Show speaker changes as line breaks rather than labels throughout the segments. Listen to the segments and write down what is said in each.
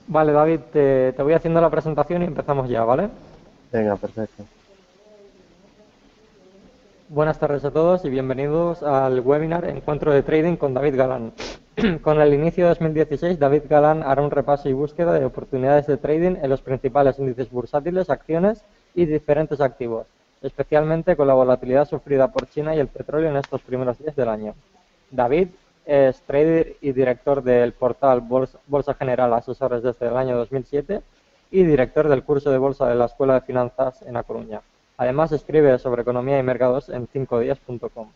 Vale, David, te voy haciendo la presentación y empezamos ya, ¿vale?
Venga, perfecto.
Buenas tardes a todos y bienvenidos al webinar Encuentro de Trading con David Galán. Con el inicio de 2016, David Galán hará un repaso y búsqueda de oportunidades de trading en los principales índices bursátiles, acciones y diferentes activos, especialmente con la volatilidad sufrida por China y el petróleo en estos primeros días del año. David es trader y director del portal Bolsa General Asesores desde el año 2007 y director del curso de bolsa de la Escuela de Finanzas en A Coruña. Además, escribe sobre economía y mercados en 5días.com.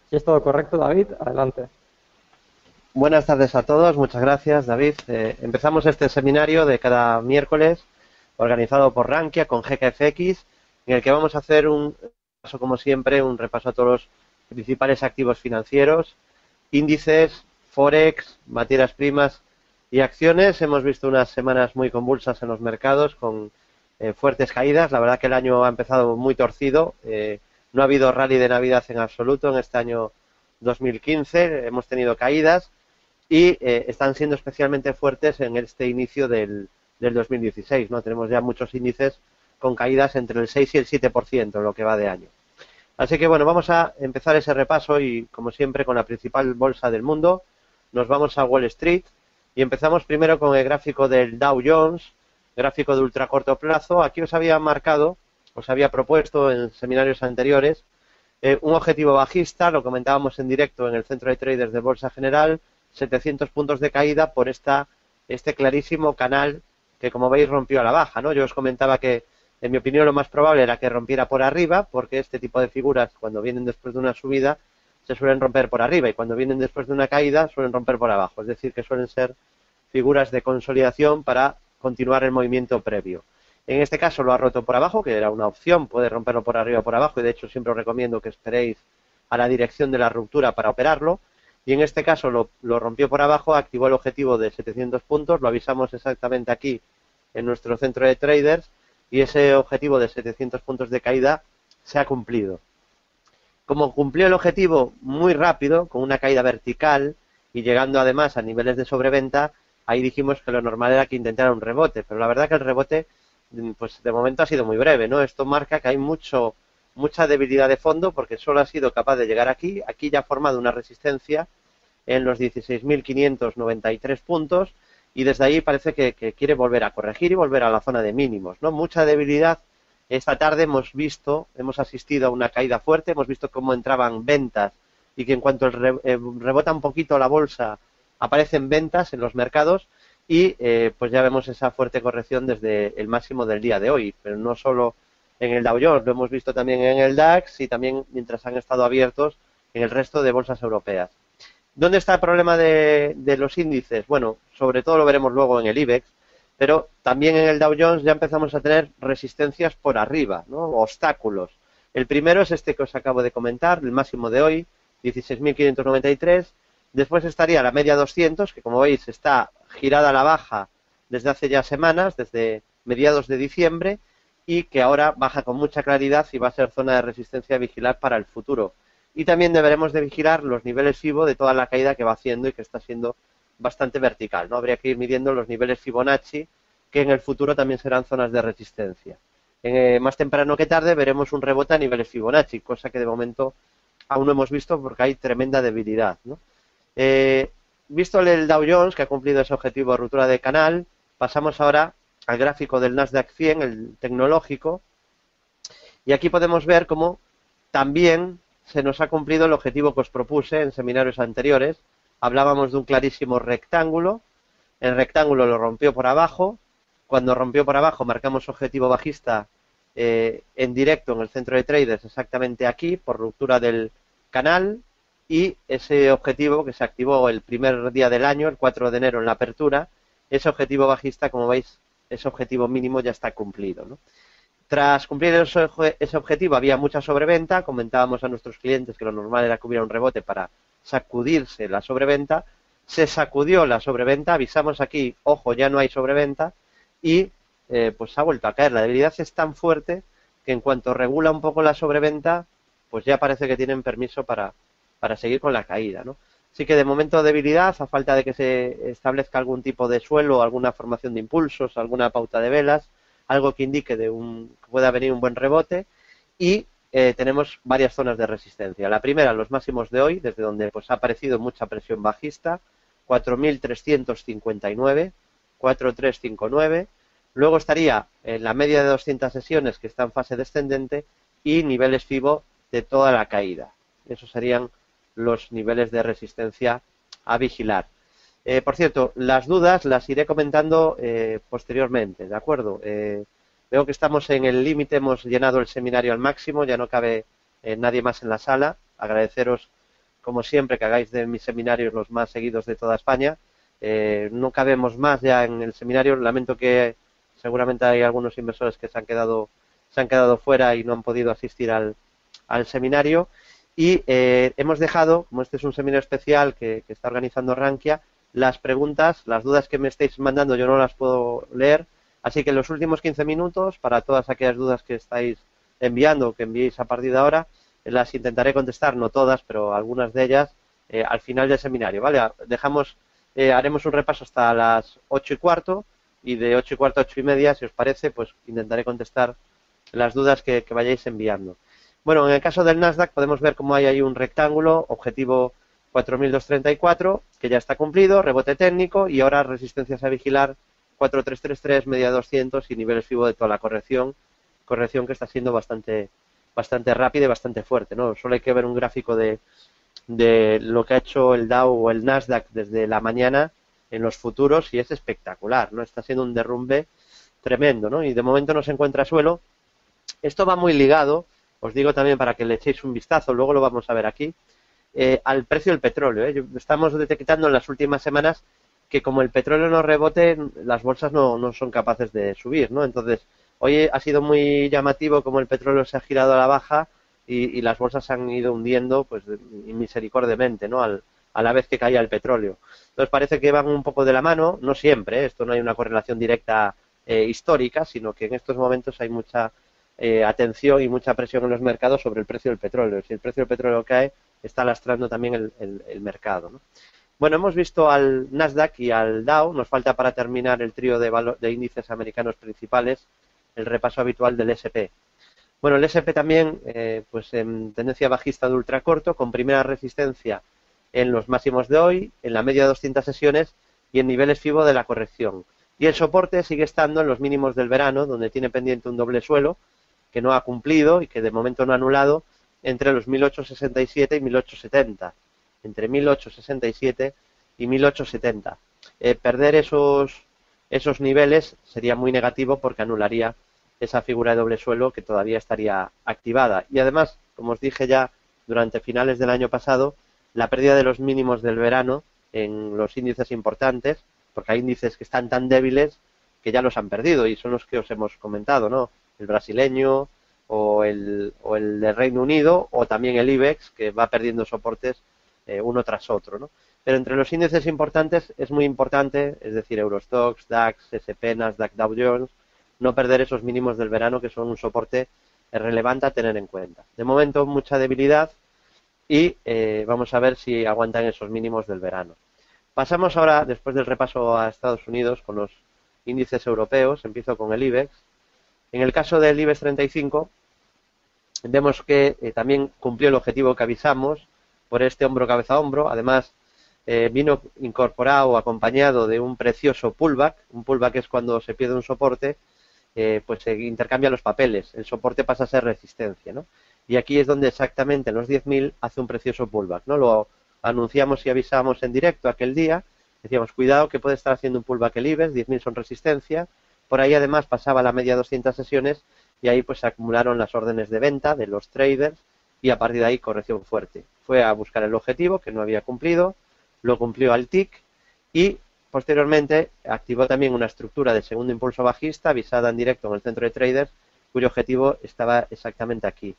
Si es todo correcto, David, adelante.
Buenas tardes a todos, muchas gracias, David. Empezamos este seminario de cada miércoles, organizado por Rankia con GKFX, en el que vamos a hacer un repaso, como siempre, un repaso a todos los principales activos financieros, índices, forex, materias primas y acciones. Hemos visto unas semanas muy convulsas en los mercados, con fuertes caídas. La verdad que el año ha empezado muy torcido. No ha habido rally de Navidad en absoluto en este año 2015. Hemos tenido caídas y están siendo especialmente fuertes en este inicio del 2016, ¿no? Tenemos ya muchos índices con caídas entre el 6 y el 7% en lo que va de año. Así que bueno, vamos a empezar ese repaso y como siempre con la principal bolsa del mundo, nos vamos a Wall Street y empezamos primero con el gráfico del Dow Jones, gráfico de ultra corto plazo. Aquí os había marcado, os había propuesto en seminarios anteriores un objetivo bajista, lo comentábamos en directo en el centro de traders de Bolsa General, 700 puntos de caída por este clarísimo canal que, como veis, rompió a la baja, ¿no? Yo os comentaba que, en mi opinión, lo más probable era que rompiera por arriba, porque este tipo de figuras, cuando vienen después de una subida, se suelen romper por arriba, y cuando vienen después de una caída, suelen romper por abajo. Es decir, que suelen ser figuras de consolidación para continuar el movimiento previo. En este caso lo ha roto por abajo, que era una opción, puede romperlo por arriba o por abajo, y de hecho siempre os recomiendo que esperéis a la dirección de la ruptura para operarlo. Y en este caso lo rompió por abajo, activó el objetivo de 700 puntos, lo avisamos exactamente aquí en nuestro centro de traders, y ese objetivo de 700 puntos de caída se ha cumplido. Como cumplió el objetivo muy rápido, con una caída vertical y llegando además a niveles de sobreventa, ahí dijimos que lo normal era que intentara un rebote, pero la verdad que el rebote, pues de momento ha sido muy breve, ¿no? Esto marca que hay mucha debilidad de fondo, porque solo ha sido capaz de llegar aquí. Aquí ya ha formado una resistencia en los 16.593 puntos, y desde ahí parece que quiere volver a corregir y volver a la zona de mínimos, ¿no? Mucha debilidad. Esta tarde hemos asistido a una caída fuerte, hemos visto cómo entraban ventas y que en cuanto rebota un poquito la bolsa, aparecen ventas en los mercados, y pues ya vemos esa fuerte corrección desde el máximo del día de hoy, pero no solo en el Dow Jones, lo hemos visto también en el DAX y también mientras han estado abiertos en el resto de bolsas europeas. ¿Dónde está el problema de los índices? Bueno, sobre todo lo veremos luego en el IBEX, pero también en el Dow Jones ya empezamos a tener resistencias por arriba, ¿no? Obstáculos. El primero es este que os acabo de comentar, el máximo de hoy, 16.593. Después estaría la media 200, que como veis está girada a la baja desde hace ya semanas, desde mediados de diciembre, y que ahora baja con mucha claridad y va a ser zona de resistencia a vigilar para el futuro. Y también deberemos de vigilar los niveles FIBO de toda la caída que va haciendo y que está siendo bastante vertical, ¿no? Habría que ir midiendo los niveles Fibonacci, que en el futuro también serán zonas de resistencia. Más temprano que tarde veremos un rebote a niveles Fibonacci, cosa que de momento aún no hemos visto porque hay tremenda debilidad, ¿no? Visto el Dow Jones, que ha cumplido ese objetivo de ruptura de canal, pasamos ahora al gráfico del Nasdaq 100, el tecnológico, y aquí podemos ver cómo también se nos ha cumplido el objetivo que os propuse en seminarios anteriores. Hablábamos de un clarísimo rectángulo, el rectángulo lo rompió por abajo, cuando rompió por abajo marcamos objetivo bajista en directo en el centro de traders, exactamente aquí, por ruptura del canal, y ese objetivo que se activó el primer día del año, el 4 de enero en la apertura, ese objetivo bajista, como veis, ese objetivo mínimo ya está cumplido, ¿no? Tras cumplir ese objetivo había mucha sobreventa, comentábamos a nuestros clientes que lo normal era que hubiera un rebote para sacudirse la sobreventa, se sacudió la sobreventa, avisamos aquí, ojo, ya no hay sobreventa, y pues ha vuelto a caer. La debilidad es tan fuerte que en cuanto regula un poco la sobreventa, pues ya parece que tienen permiso para seguir con la caída, ¿no? Sí que de momento debilidad, a falta de que se establezca algún tipo de suelo, alguna formación de impulsos, alguna pauta de velas, algo que indique que pueda venir un buen rebote, y tenemos varias zonas de resistencia. La primera, los máximos de hoy, desde donde pues ha aparecido mucha presión bajista, 4.359, 4.359. Luego estaría en la media de 200 sesiones, que está en fase descendente, y niveles FIBO de toda la caída. Esos serían los niveles de resistencia a vigilar. Por cierto, las dudas las iré comentando posteriormente, ¿de acuerdo? Veo que estamos en el límite, hemos llenado el seminario al máximo, ya no cabe nadie más en la sala. Agradeceros, como siempre, que hagáis de mis seminarios los más seguidos de toda España. No cabemos más ya en el seminario. Lamento que seguramente hay algunos inversores que se han quedado fuera y no han podido asistir al seminario. Y hemos dejado, como este es un seminario especial que está organizando Rankia, las preguntas, las dudas que me estáis mandando yo no las puedo leer, así que en los últimos 15 minutos, para todas aquellas dudas que estáis enviando, que enviéis a partir de ahora, las intentaré contestar, no todas, pero algunas de ellas, al final del seminario, ¿vale? Haremos un repaso hasta las 8:15, y de 8:15 a 8:30, si os parece, pues intentaré contestar las dudas que vayáis enviando. Bueno, en el caso del Nasdaq podemos ver cómo hay ahí un rectángulo, objetivo 4.234, que ya está cumplido, rebote técnico, y ahora resistencias a vigilar 4.333, media 200 y niveles FIBO de toda la corrección que está siendo bastante rápida y bastante fuerte, ¿no? Solo hay que ver un gráfico de lo que ha hecho el Dow o el Nasdaq desde la mañana en los futuros, y es espectacular, ¿no? Está siendo un derrumbe tremendo, ¿no? Y de momento no se encuentra suelo. Esto va muy ligado, os digo también para que le echéis un vistazo, luego lo vamos a ver aquí, al precio del petróleo. Estamos detectando en las últimas semanas que como el petróleo no rebote, las bolsas no son capaces de subir, ¿no? Entonces, hoy ha sido muy llamativo como el petróleo se ha girado a la baja y las bolsas se han ido hundiendo, pues, misericordiamente, ¿no? A la vez que caía el petróleo. Entonces, parece que van un poco de la mano, no siempre, esto no hay una correlación directa histórica, sino que en estos momentos hay mucha atención y mucha presión en los mercados sobre el precio del petróleo. Si el precio del petróleo cae, está lastrando también el mercado, ¿no? Bueno, hemos visto al Nasdaq y al Dow, nos falta para terminar el trío de índices americanos principales, el repaso habitual del S&P. Bueno, el S&P también, pues en tendencia bajista de ultracorto, con primera resistencia en los máximos de hoy, en la media de 200 sesiones y en niveles FIBO de la corrección. Y el soporte sigue estando en los mínimos del verano, donde tiene pendiente un doble suelo, que no ha cumplido y que de momento no ha anulado, entre los 1867 y 1870. Entre 1867 y 1870. Perder esos niveles sería muy negativo porque anularía esa figura de doble suelo que todavía estaría activada. Y además, como os dije ya durante finales del año pasado, la pérdida de los mínimos del verano en los índices importantes, porque hay índices que están tan débiles que ya los han perdido y son los que os hemos comentado, ¿no? El brasileño o el de Reino Unido, o también el IBEX, que va perdiendo soportes uno tras otro, ¿no? Pero entre los índices importantes es muy importante, es decir, Eurostoxx, DAX, S&P, Nasdaq, Dow Jones, no perder esos mínimos del verano, que son un soporte relevante a tener en cuenta. De momento, mucha debilidad y vamos a ver si aguantan esos mínimos del verano. Pasamos ahora, después del repaso a Estados Unidos, con los índices europeos. Empiezo con el IBEX. En el caso del IBEX 35, vemos que también cumplió el objetivo que avisamos por este hombro cabeza a hombro. Además, vino incorporado o acompañado de un precioso pullback. Un pullback es cuando se pierde un soporte, pues se intercambian los papeles. El soporte pasa a ser resistencia, ¿no? Y aquí es donde exactamente en los 10.000 hace un precioso pullback, ¿no? Lo anunciamos y avisamos en directo aquel día. Decíamos, cuidado que puede estar haciendo un pullback el IBEX, 10.000 son resistencia. Por ahí además pasaba la media 200 sesiones y ahí pues se acumularon las órdenes de venta de los traders y a partir de ahí corrección fuerte. Fue a buscar el objetivo que no había cumplido, lo cumplió al TIC y posteriormente activó también una estructura de segundo impulso bajista avisada en directo en el centro de traders, cuyo objetivo estaba exactamente aquí.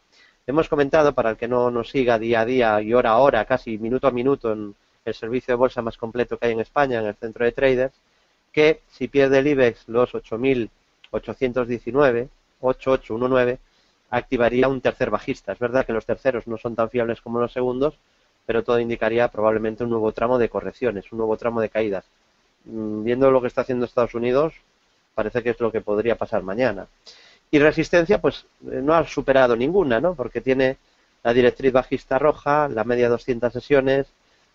Hemos comentado, para el que no nos siga día a día y hora a hora, casi minuto a minuto, en el servicio de bolsa más completo que hay en España, en el centro de traders, que si pierde el IBEX los 8.819, 8819, activaría un tercer bajista. Es verdad que los terceros no son tan fiables como los segundos, pero todo indicaría probablemente un nuevo tramo de correcciones, un nuevo tramo de caídas. Viendo lo que está haciendo Estados Unidos, parece que es lo que podría pasar mañana. Y resistencia, pues no ha superado ninguna, ¿no? Porque tiene la directriz bajista roja, la media 200 sesiones,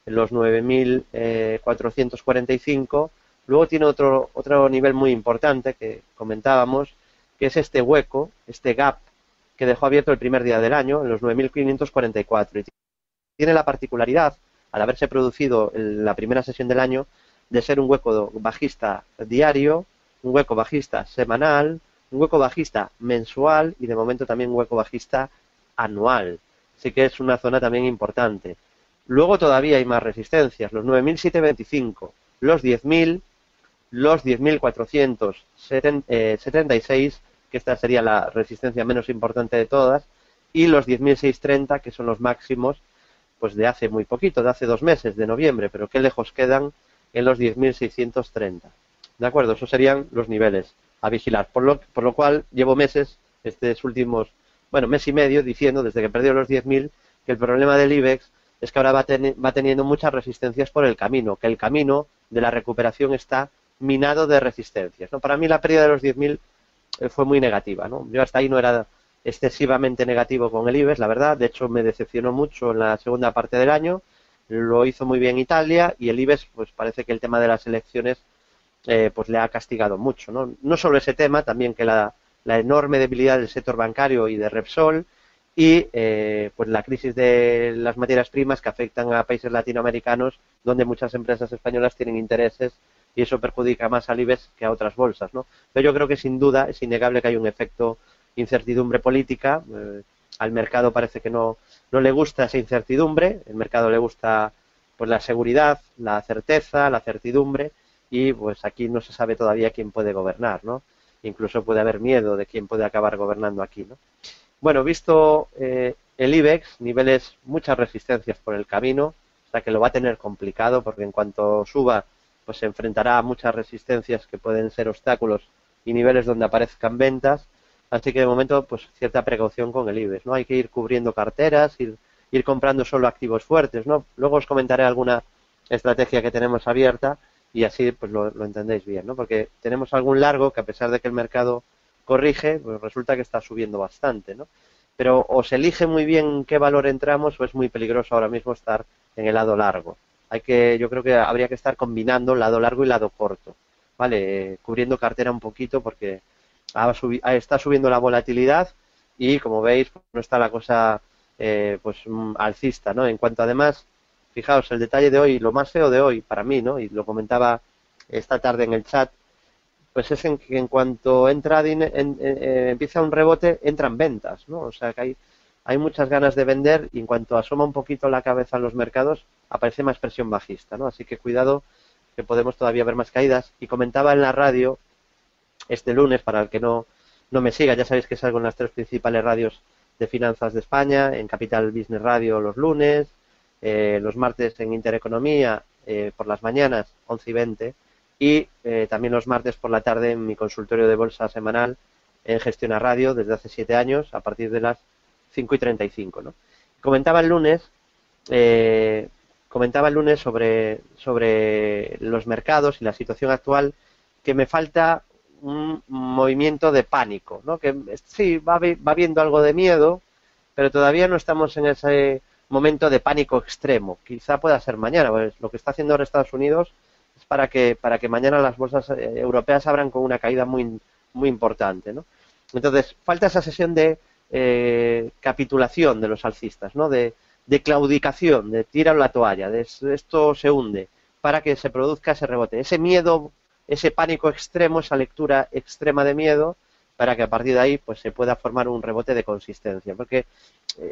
los 9.445. Luego tiene otro nivel muy importante que comentábamos, que es este hueco, este gap que dejó abierto el primer día del año, en los 9.544. Y tiene la particularidad, al haberse producido en la primera sesión del año, de ser un hueco bajista diario, un hueco bajista semanal, un hueco bajista mensual y de momento también un hueco bajista anual. Así que es una zona también importante. Luego todavía hay más resistencias, los 9.725, los 10.000, los 10.476, que esta sería la resistencia menos importante de todas, y los 10.630, que son los máximos pues de hace muy poquito, de hace 2 meses, de noviembre, pero qué lejos quedan en los 10.630. ¿De acuerdo? Esos serían los niveles a vigilar. Por lo cual llevo meses, estos últimos, mes y medio, diciendo desde que perdió los 10.000 que el problema del IBEX es que ahora va teniendo muchas resistencias por el camino, que el camino de la recuperación está minado de resistencias, ¿no? Para mí la pérdida de los 10.000 fue muy negativa, ¿no? Yo hasta ahí no era excesivamente negativo con el IBEX, la verdad. De hecho, me decepcionó mucho en la segunda parte del año. Lo hizo muy bien Italia y el IBEX, pues parece que el tema de las elecciones pues le ha castigado mucho, ¿no? No solo ese tema, también que la enorme debilidad del sector bancario y de Repsol y pues la crisis de las materias primas que afectan a países latinoamericanos donde muchas empresas españolas tienen intereses y eso perjudica más al IBEX que a otras bolsas, ¿no? Pero yo creo que sin duda es innegable que hay un efecto incertidumbre política. Al mercado parece que no le gusta esa incertidumbre, el mercado le gusta pues la seguridad, la certeza, la certidumbre y pues aquí no se sabe todavía quién puede gobernar, ¿no? Incluso puede haber miedo de quién puede acabar gobernando aquí, ¿no? Bueno, visto el IBEX, niveles, muchas resistencias por el camino, o sea que lo va a tener complicado porque en cuanto suba pues se enfrentará a muchas resistencias que pueden ser obstáculos y niveles donde aparezcan ventas. Así que de momento, pues cierta precaución con el IBEX, ¿no? Hay que ir cubriendo carteras, ir comprando solo activos fuertes, ¿no? Luego os comentaré alguna estrategia que tenemos abierta y así pues lo entendéis bien, ¿no? Porque tenemos algún largo que a pesar de que el mercado corrige, pues resulta que está subiendo bastante, ¿no? Pero o se elige muy bien qué valor entramos o es muy peligroso ahora mismo estar en el lado largo. Yo creo que habría que estar combinando lado largo y lado corto, ¿vale? Cubriendo cartera un poquito porque está subiendo la volatilidad y como veis no está la cosa alcista, ¿no? En cuanto además, fijaos, el detalle de hoy, lo más feo de hoy para mí, ¿no? Y lo comentaba esta tarde en el chat, pues es que en cuanto entra empieza un rebote, entran ventas, ¿no? O sea que hay muchas ganas de vender y en cuanto asoma un poquito la cabeza en los mercados, aparece más presión bajista, ¿no? Así que cuidado que podemos todavía ver más caídas. Y comentaba en la radio este lunes, para el que no me siga, ya sabéis que salgo en las 3 principales radios de finanzas de España, en Capital Business Radio los lunes, los martes en Intereconomía por las mañanas, 11:20, y también los martes por la tarde en mi consultorio de bolsa semanal en Gestiona Radio desde hace 7 años, a partir de las 5:35, ¿no? Comentaba el lunes sobre los mercados y la situación actual, que me falta un movimiento de pánico, ¿no? Que sí, va habiendo algo de miedo, pero todavía no estamos en ese momento de pánico extremo. Quizá pueda ser mañana, pues lo que está haciendo ahora Estados Unidos es para que mañana las bolsas europeas abran con una caída muy, muy importante, ¿no? Entonces, falta esa sesión de capitulación de los alcistas, ¿no? De claudicación, de tirar la toalla, de esto se hunde, para que se produzca ese rebote. Ese miedo, ese pánico extremo, esa lectura extrema de miedo, para que a partir de ahí pues se pueda formar un rebote de consistencia. Porque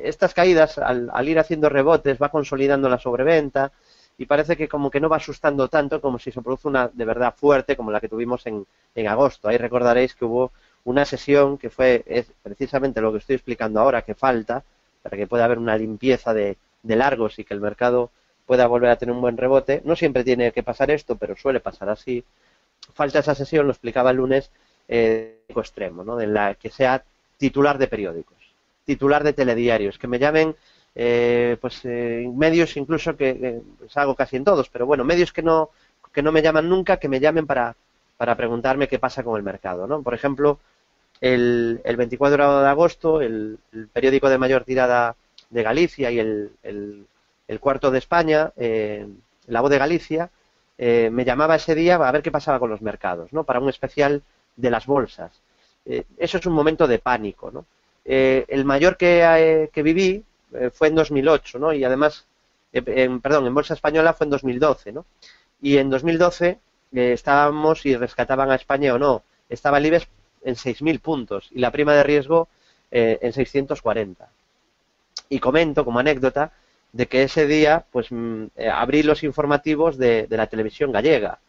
estas caídas, al ir haciendo rebotes, va consolidando la sobreventa y parece que como que no va asustando tanto como si se produce una de verdad fuerte como la que tuvimos en agosto. Ahí recordaréis que hubo una sesión que es precisamente lo que estoy explicando ahora, que falta para que pueda haber una limpieza de largos y que el mercado pueda volver a tener un buen rebote. No siempre tiene que pasar esto, pero suele pasar así. Falta esa sesión, lo explicaba el lunes, extremo, ¿no? En la que sea titular de periódicos, titular de telediarios, que me llamen medios incluso que salgo casi en todos, pero bueno, medios que no me llaman nunca, que me llamen para preguntarme qué pasa con el mercado, ¿no? Por ejemplo, el 24 de agosto, el periódico de mayor tirada de Galicia y el Cuarto de España, La Voz de Galicia, me llamaba ese día a ver qué pasaba con los mercados, ¿no? Para un especial de las bolsas. Eso es un momento de pánico, ¿no? El mayor que viví fue en 2008, ¿no? Y además, perdón, en Bolsa Española fue en 2012, ¿no? Y en 2012 estábamos si rescataban a España o no. Estaba el IBEX en 6.000 puntos y la prima de riesgo en 640. Y comento como anécdota de que ese día pues abrí los informativos de la televisión gallega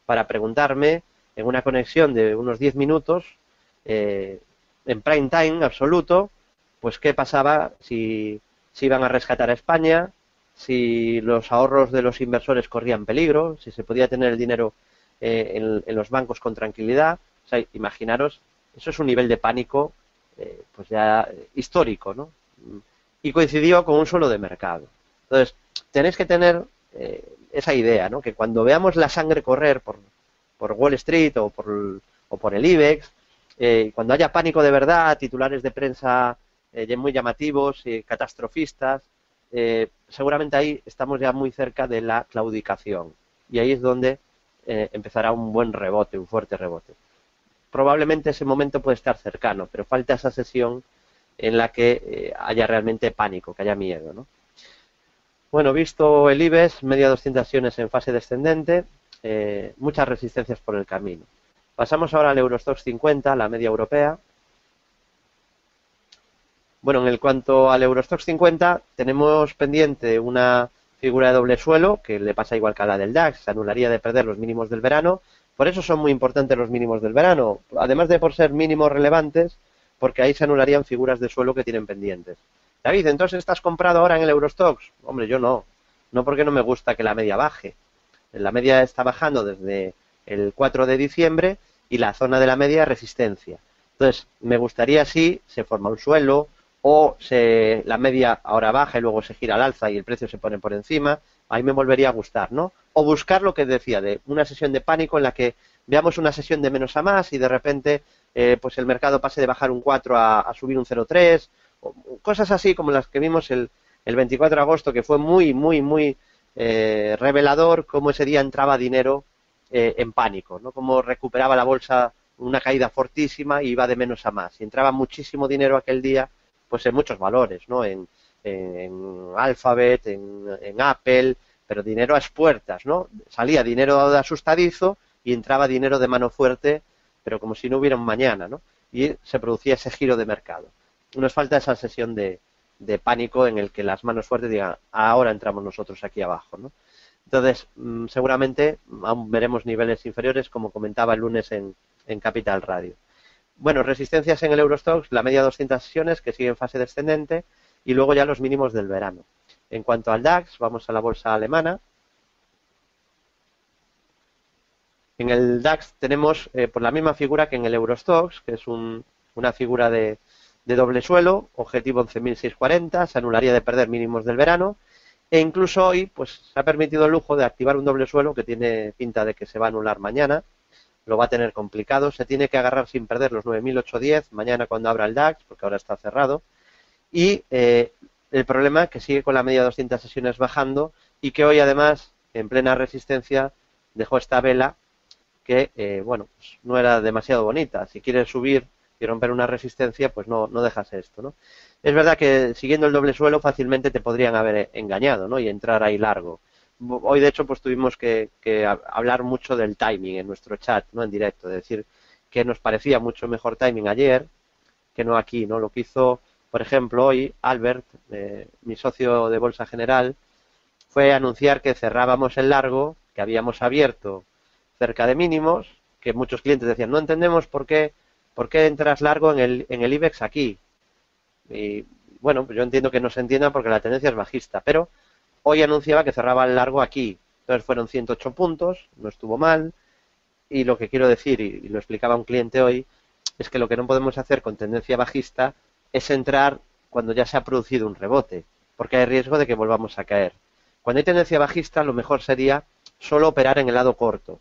para preguntarme en una conexión de unos 10 minutos en prime time absoluto, pues qué pasaba si iban a rescatar a España, si los ahorros de los inversores corrían peligro, si se podía tener el dinero en los bancos con tranquilidad. O sea, imaginaros, eso es un nivel de pánico pues ya histórico, ¿no? Y coincidió con un suelo de mercado. Entonces, tenéis que tener esa idea, ¿no? Que cuando veamos la sangre correr por Wall Street o por el IBEX, cuando haya pánico de verdad, titulares de prensa muy llamativos, catastrofistas, seguramente ahí estamos ya muy cerca de la claudicación. Y ahí es donde empezará un buen rebote, un fuerte rebote. Probablemente ese momento puede estar cercano, pero falta esa sesión en la que haya realmente pánico, que haya miedo, ¿no? Bueno, visto el IBEX, media 200 acciones en fase descendente, muchas resistencias por el camino. Pasamos ahora al Eurostoxx 50, la media europea. Bueno, en cuanto al Eurostoxx 50, tenemos pendiente una figura de doble suelo, que le pasa igual que a la del DAX, se anularía de perder los mínimos del verano. Por eso son muy importantes los mínimos del verano, además de por ser mínimos relevantes, porque ahí se anularían figuras de suelo que tienen pendientes. David, ¿entonces estás comprado ahora en el Eurostoxx? Hombre, yo no. No, porque no me gusta que la media baje. La media está bajando desde el 4 de diciembre y la zona de la media es resistencia. Entonces, me gustaría si se forma un suelo o la media ahora baja y luego se gira al alza y el precio se pone por encima. Ahí me volvería a gustar, ¿no? O buscar lo que decía, de una sesión de pánico en la que veamos una sesión de menos a más y de repente pues el mercado pase de bajar un 4 a subir un 0,3, cosas así como las que vimos el 24 de agosto, que fue muy revelador cómo ese día entraba dinero en pánico, ¿no? Cómo recuperaba la bolsa una caída fortísima y iba de menos a más. Y entraba muchísimo dinero aquel día, pues en muchos valores, ¿no? En Alphabet, en Apple, pero dinero a expuertas, ¿no? Salía dinero de asustadizo y entraba dinero de mano fuerte, pero como si no hubiera un mañana, ¿no? Y se producía ese giro de mercado. Nos falta esa sesión de pánico en el que las manos fuertes digan, ahora entramos nosotros aquí abajo, ¿no? Entonces, seguramente aún veremos niveles inferiores, como comentaba el lunes en Capital Radio. Bueno, resistencias en el Eurostoxx, la media 200 sesiones que sigue en fase descendente y luego ya los mínimos del verano. En cuanto al DAX, vamos a la bolsa alemana. En el DAX tenemos por la misma figura que en el Eurostoxx, que es una figura de doble suelo, objetivo 11.640, se anularía de perder mínimos del verano, e incluso hoy pues se ha permitido el lujo de activar un doble suelo que tiene pinta de que se va a anular mañana, lo va a tener complicado, se tiene que agarrar sin perder los 9.810 mañana cuando abra el DAX, porque ahora está cerrado, y el problema es que sigue con la media 200 sesiones bajando y que hoy además, en plena resistencia, dejó esta vela que, bueno, pues no era demasiado bonita. Si quieres subir y romper una resistencia, pues no dejas esto, ¿no? Es verdad que siguiendo el doble suelo fácilmente te podrían haber engañado, ¿no? Y entrar ahí largo. Hoy, de hecho, pues tuvimos que hablar mucho del timing en nuestro chat, ¿no? En directo, es decir, que nos parecía mucho mejor timing ayer que no aquí, ¿no? Lo que hizo, por ejemplo, hoy Albert, mi socio de Bolsa General, fue anunciar que cerrábamos el largo, que habíamos abierto cerca de mínimos, que muchos clientes decían, no entendemos por qué entras largo en el IBEX aquí. Y bueno, pues yo entiendo que no se entienda porque la tendencia es bajista, pero hoy anunciaba que cerraba el largo aquí. Entonces fueron 108 puntos, no estuvo mal, y lo que quiero decir, y lo explicaba un cliente hoy, es que lo que no podemos hacer con tendencia bajista es entrar cuando ya se ha producido un rebote. porque hay riesgo de que volvamos a caer. Cuando hay tendencia bajista, lo mejor sería solo operar en el lado corto,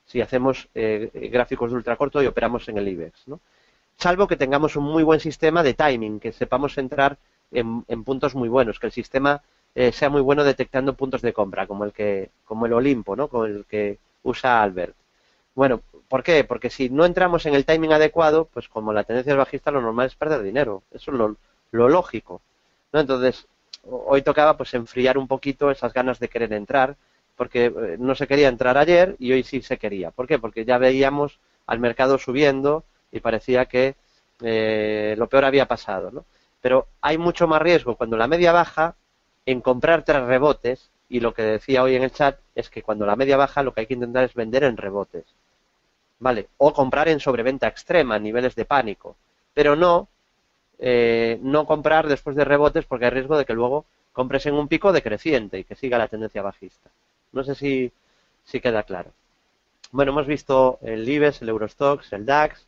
si hacemos gráficos de ultracorto y operamos en el IBEX, ¿no? Salvo que tengamos un muy buen sistema de timing, que sepamos entrar en puntos muy buenos, que el sistema sea muy bueno detectando puntos de compra, como el Olimpo, ¿no? Como el que usa Albert. Bueno, ¿por qué? Porque si no entramos en el timing adecuado, pues como la tendencia es bajista, lo normal es perder dinero. Eso es lo lógico, ¿no? Entonces, hoy tocaba pues enfriar un poquito esas ganas de querer entrar, porque no se quería entrar ayer y hoy sí se quería. ¿Por qué? Porque ya veíamos al mercado subiendo y parecía que lo peor había pasado, ¿no? Pero hay mucho más riesgo cuando la media baja en comprar tras rebotes, y lo que decía hoy en el chat es que cuando la media baja lo que hay que intentar es vender en rebotes, ¿vale? O comprar en sobreventa extrema, a niveles de pánico, pero no comprar después de rebotes porque hay riesgo de que luego compres en un pico decreciente y que siga la tendencia bajista. No sé si queda claro. Bueno, hemos visto el IBEX, el Eurostoxx, el DAX,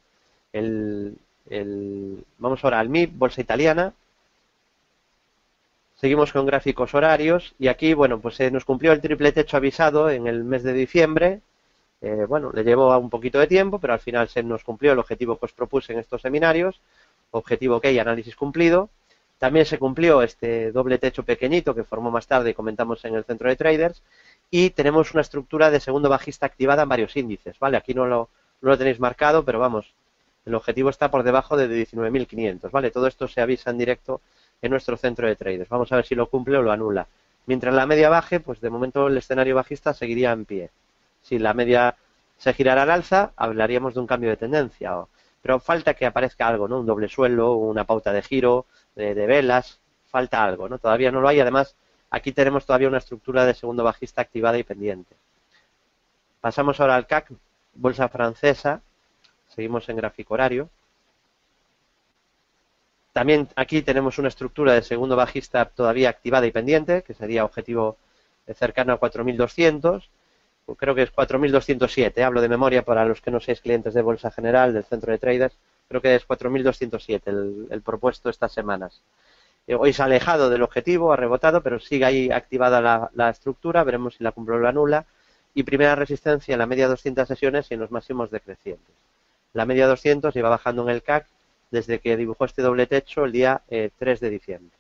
vamos ahora al MIB, bolsa italiana. Seguimos con gráficos horarios y aquí, bueno, pues se nos cumplió el triple techo avisado en el mes de diciembre. Bueno, le llevó un poquito de tiempo, pero al final se nos cumplió el objetivo que os propuse en estos seminarios. Objetivo OK, análisis cumplido. También se cumplió este doble techo pequeñito que formó más tarde y comentamos en el centro de traders. Y tenemos una estructura de segundo bajista activada en varios índices, ¿vale? Aquí no lo tenéis marcado, pero vamos, el objetivo está por debajo de 19.500, ¿vale? Todo esto se avisa en directo en nuestro centro de traders. Vamos a ver si lo cumple o lo anula. Mientras la media baje, pues de momento el escenario bajista seguiría en pie. Si la media se girara al alza, hablaríamos de un cambio de tendencia. Pero falta que aparezca algo, ¿no? Un doble suelo, una pauta de giro, de velas, falta algo, ¿no? Todavía no lo hay. Además, aquí tenemos todavía una estructura de segundo bajista activada y pendiente. Pasamos ahora al CAC, bolsa francesa. Seguimos en gráfico horario. También aquí tenemos una estructura de segundo bajista todavía activada y pendiente, que sería objetivo cercano a 4.200. Creo que es 4.207, hablo de memoria para los que no seáis clientes de Bolsa General, del centro de traders. Creo que es 4.207 el propuesto estas semanas. Hoy se ha alejado del objetivo, ha rebotado, pero sigue ahí activada la estructura, veremos si la cumple o la anula. Y primera resistencia en la media 200 sesiones y en los máximos decrecientes. La media 200 lleva bajando en el CAC desde que dibujó este doble techo el día 3 de diciembre.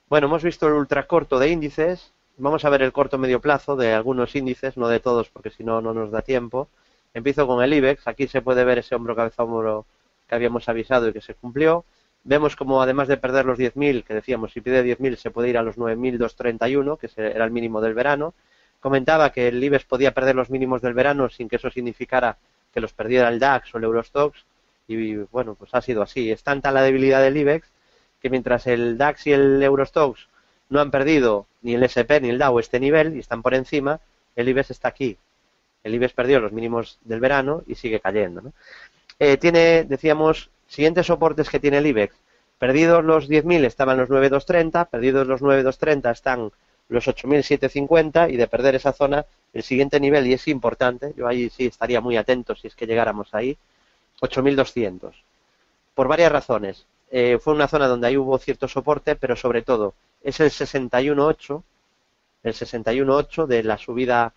Bueno, hemos visto el ultracorto de índices. Vamos a ver el corto medio plazo de algunos índices, no de todos porque si no, no nos da tiempo. Empiezo con el IBEX. Aquí se puede ver ese hombro cabeza hombro que habíamos avisado y que se cumplió. Vemos como además de perder los 10.000, que decíamos, si pide 10.000 se puede ir a los 9.231, que era el mínimo del verano. Comentaba que el IBEX podía perder los mínimos del verano sin que eso significara que los perdiera el DAX o el Eurostoxx. Y bueno, pues ha sido así. Es tanta la debilidad del IBEX que mientras el DAX y el Eurostoxx no han perdido ni el SP ni el Dow este nivel y están por encima, el IBEX está aquí. El IBEX perdió los mínimos del verano y sigue cayendo, ¿no? Tiene, decíamos, siguientes soportes que tiene el IBEX. Perdidos los 10.000 estaban los 9.230, perdidos los 9.230 están los 8.750 y de perder esa zona, el siguiente nivel, y es importante, yo ahí sí estaría muy atento si es que llegáramos ahí, 8.200. Por varias razones. Fue una zona donde ahí hubo cierto soporte, pero sobre todo es el 61.8 de la subida,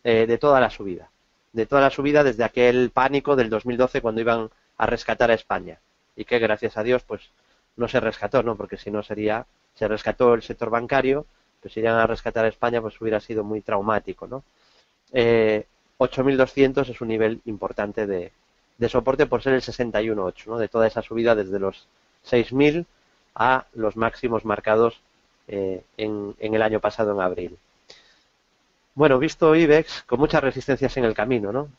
de toda la subida. De toda la subida desde aquel pánico del 2012 cuando iban a rescatar a España. Y que gracias a Dios pues no se rescató, ¿no? Porque si no se rescató el sector bancario, pues si iban a rescatar a España pues hubiera sido muy traumático, ¿no? 8.200 es un nivel importante de soporte por ser el 61.8, ¿no? De toda esa subida desde los 6.000 a los máximos marcados en el año pasado, en abril. Bueno, visto IBEX con muchas resistencias en el camino, ¿no?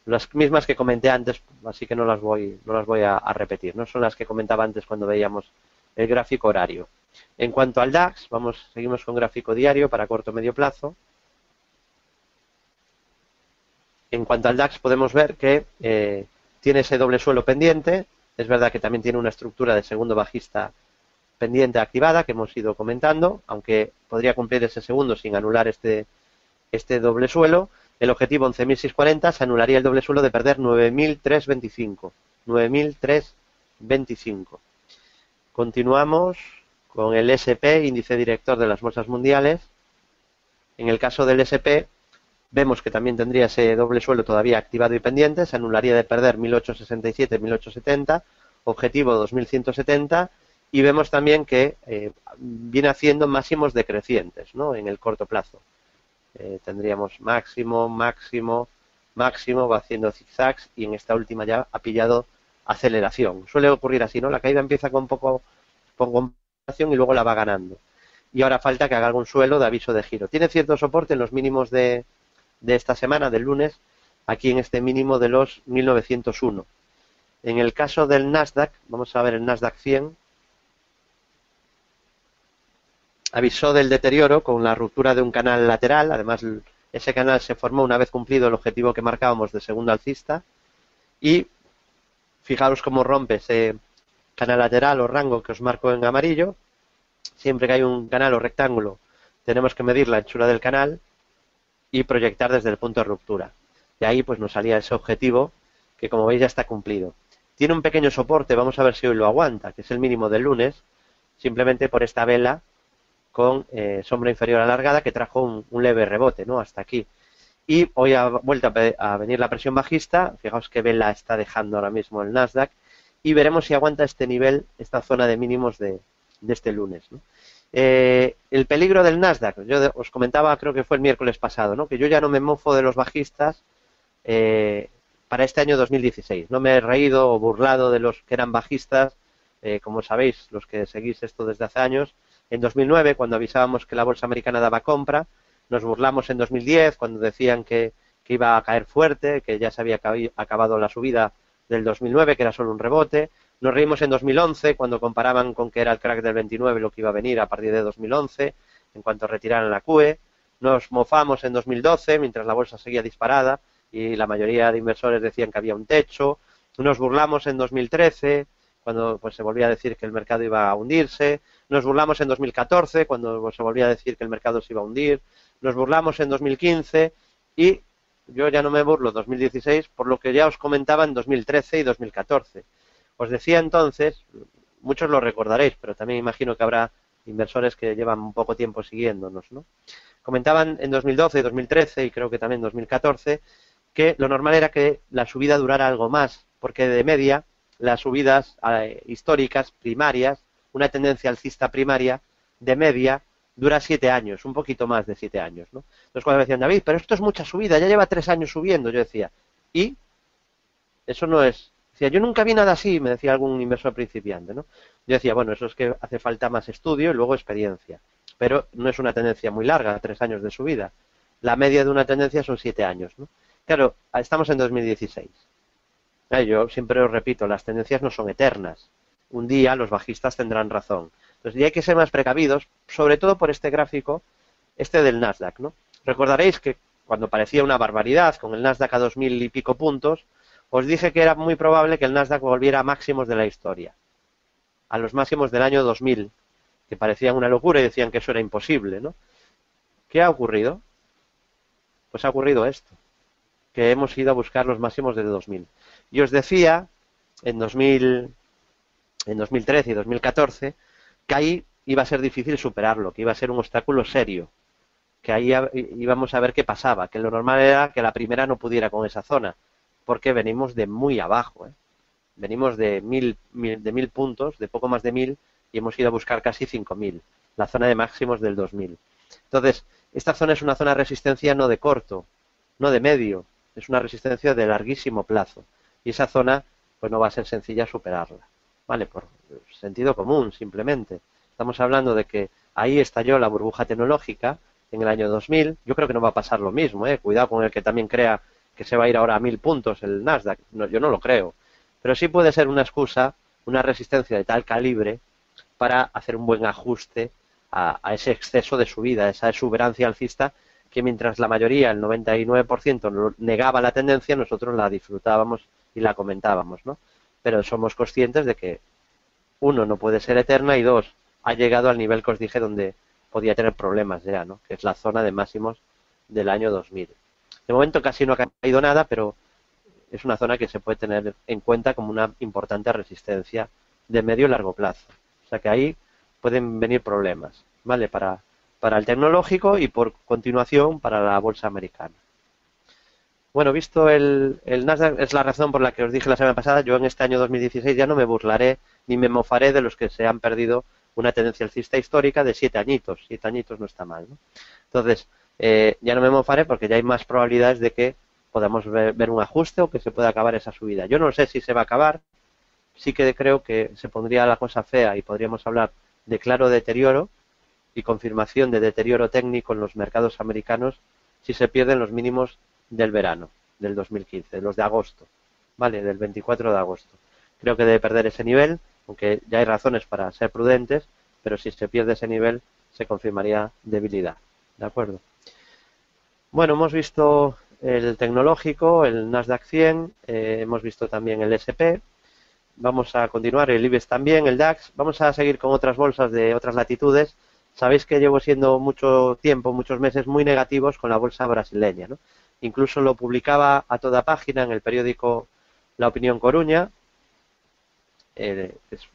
Las mismas que comenté antes, así que no las voy a repetir, ¿no? Son las que comentaba antes cuando veíamos el gráfico horario. En cuanto al DAX, seguimos con gráfico diario para corto o medio plazo. En cuanto al DAX podemos ver que tiene ese doble suelo pendiente. Es verdad que también tiene una estructura de segundo bajista pendiente activada que hemos ido comentando, aunque podría cumplir ese segundo sin anular este doble suelo. El objetivo 11.640, se anularía el doble suelo de perder 9.325. 9.325. Continuamos con el SP, índice director de las bolsas mundiales. En el caso del SP, vemos que también tendría ese doble suelo todavía activado y pendiente, se anularía de perder 1867, 1870, objetivo 2170, y vemos también que viene haciendo máximos decrecientes, ¿no?, en el corto plazo. Tendríamos máximo, máximo, máximo, va haciendo zigzags y en esta última ya ha pillado aceleración. Suele ocurrir así, ¿no? La caída empieza con compensación y luego la va ganando. Y ahora falta que haga algún suelo de aviso de giro. Tiene cierto soporte en los mínimos de esta semana, del lunes, aquí en este mínimo de los 1901. En el caso del Nasdaq, vamos a ver el Nasdaq 100, avisó del deterioro con la ruptura de un canal lateral. Además, ese canal se formó una vez cumplido el objetivo que marcábamos de segundo alcista, y fijaros cómo rompe ese canal lateral o rango que os marco en amarillo. Siempre que hay un canal o rectángulo tenemos que medir la anchura del canal y proyectar desde el punto de ruptura. Y ahí pues nos salía ese objetivo que, como veis, ya está cumplido. Tiene un pequeño soporte, vamos a ver si hoy lo aguanta, que es el mínimo del lunes, simplemente por esta vela con sombra inferior alargada que trajo un leve rebote, ¿no?, hasta aquí. Y hoy ha vuelto a venir la presión bajista. Fijaos qué vela está dejando ahora mismo el Nasdaq, y veremos si aguanta este nivel, esta zona de mínimos de este lunes, ¿no? El peligro del Nasdaq, yo os comentaba, creo que fue el miércoles pasado, ¿no?, que yo ya no me mofo de los bajistas para este año 2016. No me he reído o burlado de los que eran bajistas, como sabéis, los que seguís esto desde hace años. En 2009, cuando avisábamos que la bolsa americana daba compra, nos burlamos en 2010, cuando decían que iba a caer fuerte, que ya se había acabado la subida del 2009, que era solo un rebote. Nos reímos en 2011, cuando comparaban con que era el crack del 29 lo que iba a venir a partir de 2011, en cuanto retiraran la QE. Nos mofamos en 2012, mientras la bolsa seguía disparada y la mayoría de inversores decían que había un techo. Nos burlamos en 2013, cuando pues se volvía a decir que el mercado iba a hundirse. Nos burlamos en 2014, cuando se volvía a decir que el mercado se iba a hundir. Nos burlamos en 2015 y yo ya no me burlo en 2016, por lo que ya os comentaba en 2013 y 2014. Os decía entonces, muchos lo recordaréis, pero también imagino que habrá inversores que llevan un poco tiempo siguiéndonos, ¿no? Comentaban en 2012, 2013 y creo que también en 2014 que lo normal era que la subida durara algo más, porque de media las subidas históricas primarias, una tendencia alcista primaria, de media dura 7 años, un poquito más de 7 años, ¿no? Entonces cuando me decían, David, pero esto es mucha subida, ya lleva 3 años subiendo, yo decía, ¿y? Eso no es... Decía, yo nunca vi nada así, me decía algún inversor principiante, ¿no? Yo decía, bueno, eso es que hace falta más estudio y luego experiencia, pero no es una tendencia muy larga, 3 años de subida. La media de una tendencia son 7 años, ¿no? Claro, estamos en 2016. Yo siempre os repito, las tendencias no son eternas. Un día los bajistas tendrán razón. Entonces, ya hay que ser más precavidos, sobre todo por este gráfico, este del Nasdaq, ¿no? Recordaréis que cuando parecía una barbaridad, con el Nasdaq a 2000 y pico puntos, os dije que era muy probable que el Nasdaq volviera a máximos de la historia, a los máximos del año 2000, que parecían una locura y decían que eso era imposible, ¿no? ¿Qué ha ocurrido? Pues ha ocurrido esto, que hemos ido a buscar los máximos de 2000. Y os decía, en 2013 y 2014, que ahí iba a ser difícil superarlo, que iba a ser un obstáculo serio, que ahí íbamos a ver qué pasaba, que lo normal era que la primera no pudiera con esa zona, porque venimos de muy abajo, ¿eh? Venimos de 1000 puntos, de poco más de 1000, y hemos ido a buscar casi 5000, la zona de máximos del 2000. Entonces, esta zona es una zona de resistencia no de corto, no de medio, es una resistencia de larguísimo plazo, y esa zona pues no va a ser sencilla superarla, ¿vale? Por sentido común, simplemente. Estamos hablando de que ahí estalló la burbuja tecnológica en el año 2000, yo creo que no va a pasar lo mismo, cuidado con el que también crea que se va a ir ahora a 1000 puntos el Nasdaq, no, yo no lo creo, pero sí puede ser una excusa, una resistencia de tal calibre para hacer un buen ajuste a ese exceso de subida, a esa exuberancia alcista que mientras la mayoría, el 99%, negaba la tendencia, nosotros la disfrutábamos y la comentábamos, ¿no? Pero somos conscientes de que, uno, no puede ser eterna y dos, ha llegado al nivel que os dije donde podía tener problemas ya, ¿no? Que es la zona de máximos del año 2000. De momento casi no ha caído nada, pero es una zona que se puede tener en cuenta como una importante resistencia de medio y largo plazo. O sea que ahí pueden venir problemas, ¿vale? Para el tecnológico y por continuación para la bolsa americana. Bueno, visto el Nasdaq, es la razón por la que os dije la semana pasada, yo en este año 2016 ya no me burlaré ni me mofaré de los que se han perdido una tendencia alcista histórica de 7 añitos. 7 añitos no está mal, ¿no? Entonces, ya no me mofaré porque ya hay más probabilidades de que podamos ver un ajuste o que se pueda acabar esa subida. Yo no sé si se va a acabar, sí que creo que se pondría la cosa fea y podríamos hablar de claro deterioro y confirmación de deterioro técnico en los mercados americanos si se pierden los mínimos del verano, del 2015, de los de agosto, ¿vale? Del 24 de agosto. Creo que debe perder ese nivel, aunque ya hay razones para ser prudentes, pero si se pierde ese nivel se confirmaría debilidad, ¿de acuerdo? Bueno, hemos visto el tecnológico, el Nasdaq 100, hemos visto también el S&P, vamos a continuar, el IBEX también, el DAX, vamos a seguir con otras bolsas de otras latitudes. Sabéis que llevo siendo mucho tiempo, muchos meses, muy negativos con la bolsa brasileña, ¿no? Incluso lo publicaba a toda página en el periódico La Opinión Coruña.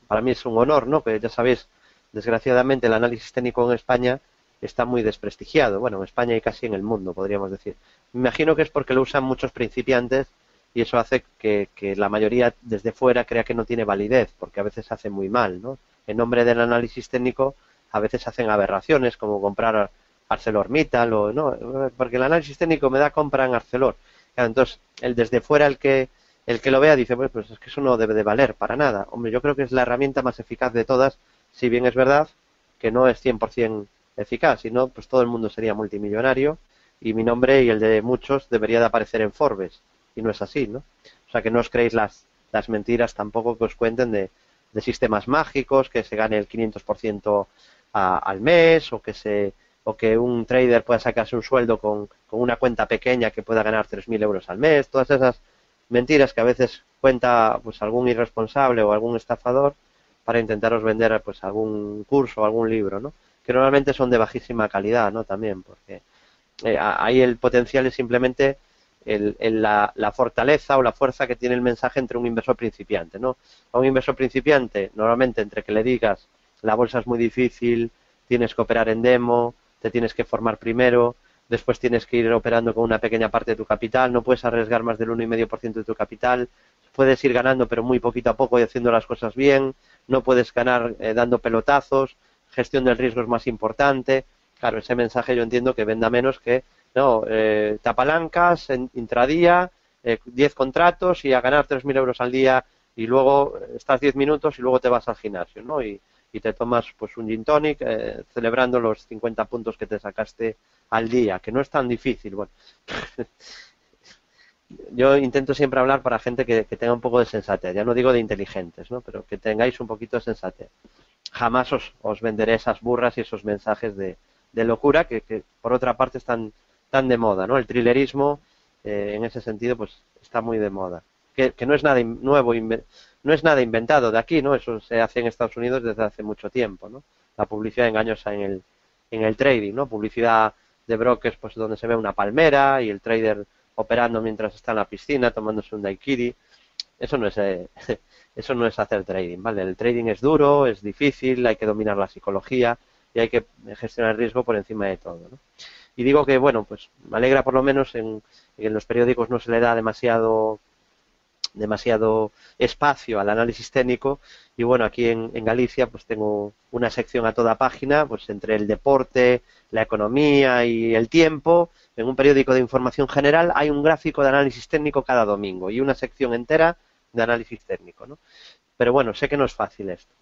Para mí es un honor, ¿no? Que ya sabéis, desgraciadamente el análisis técnico en España está muy desprestigiado. Bueno, en España y casi en el mundo, podríamos decir. Me imagino que es porque lo usan muchos principiantes y eso hace que la mayoría desde fuera crea que no tiene validez, porque a veces hace muy mal, ¿no? En nombre del análisis técnico a veces hacen aberraciones como comprar ArcelorMittal o no, porque el análisis técnico me da compra en Arcelor. Claro, entonces, el desde fuera, el que lo vea dice, pues es que eso no debe de valer para nada. Hombre, yo creo que es la herramienta más eficaz de todas, si bien es verdad que no es 100% eficaz, si no, pues todo el mundo sería multimillonario y mi nombre y el de muchos debería de aparecer en Forbes, y no es así, ¿no? O sea, que no os creéis las mentiras tampoco que os cuenten de sistemas mágicos, que se gane el 500% al mes o que un trader pueda sacarse un sueldo con una cuenta pequeña que pueda ganar 3.000 euros al mes. Todas esas mentiras que a veces cuenta pues algún irresponsable o algún estafador para intentaros vender pues algún curso o algún libro, ¿no? Que normalmente son de bajísima calidad, ¿no? También, porque ahí el potencial es simplemente la fortaleza o la fuerza que tiene el mensaje entre un inversor principiante, ¿no? A un inversor principiante, normalmente entre que le digas la bolsa es muy difícil, tienes que operar en demo, te tienes que formar primero, después tienes que ir operando con una pequeña parte de tu capital, no puedes arriesgar más del 1,5% de tu capital, puedes ir ganando pero muy poquito a poco y haciendo las cosas bien, no puedes ganar dando pelotazos, gestión del riesgo es más importante. Claro, ese mensaje yo entiendo que venda menos que, no, te apalancas en intradía, 10 contratos y a ganar 3.000 euros al día y luego estás 10 minutos y luego te vas al gimnasio, ¿no? Y te tomas pues un gin tonic celebrando los 50 puntos que te sacaste al día, que no es tan difícil. Bueno, yo intento siempre hablar para gente que tenga un poco de sensatez, ya no digo de inteligentes, ¿no? Pero que tengáis un poquito de sensatez. Jamás os venderé esas burras y esos mensajes de locura que por otra parte están tan de moda, ¿no? El thrillerismo en ese sentido pues está muy de moda. Que no es nada nuevo, no es nada inventado de aquí, ¿no? Eso se hace en Estados Unidos desde hace mucho tiempo, ¿no? La publicidad engañosa en el trading, ¿no? Publicidad de brokers pues donde se ve una palmera y el trader operando mientras está en la piscina tomándose un daiquiri. Eso no es eso no es hacer trading, ¿vale? El trading es duro, es difícil, hay que dominar la psicología y hay que gestionar el riesgo por encima de todo, ¿no? Y digo que, bueno, pues me alegra por lo menos en los periódicos no se le da demasiado espacio al análisis técnico y bueno, aquí en Galicia pues tengo una sección a toda página, pues entre el deporte, la economía y el tiempo, en un periódico de información general hay un gráfico de análisis técnico cada domingo y una sección entera de análisis técnico, ¿no? Pero bueno, sé que no es fácil esto.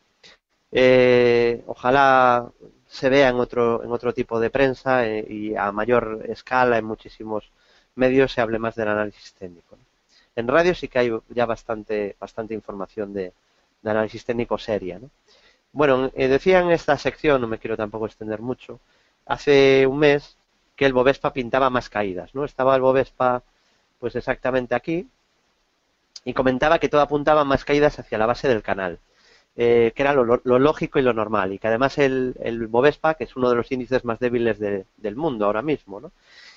Ojalá se vea en otro tipo de prensa y a mayor escala en muchísimos medios se hable más del análisis técnico, ¿no? En radio sí que hay ya bastante información de análisis técnico seria, ¿no? Bueno, decía en esta sección, no me quiero tampoco extender mucho, hace un mes que el Bovespa pintaba más caídas, ¿no? Estaba el Bovespa pues exactamente aquí y comentaba que todo apuntaba más caídas hacia la base del canal, que era lo lógico y lo normal, y que además el Bovespa, que es uno de los índices más débiles del mundo ahora mismo, ¿no?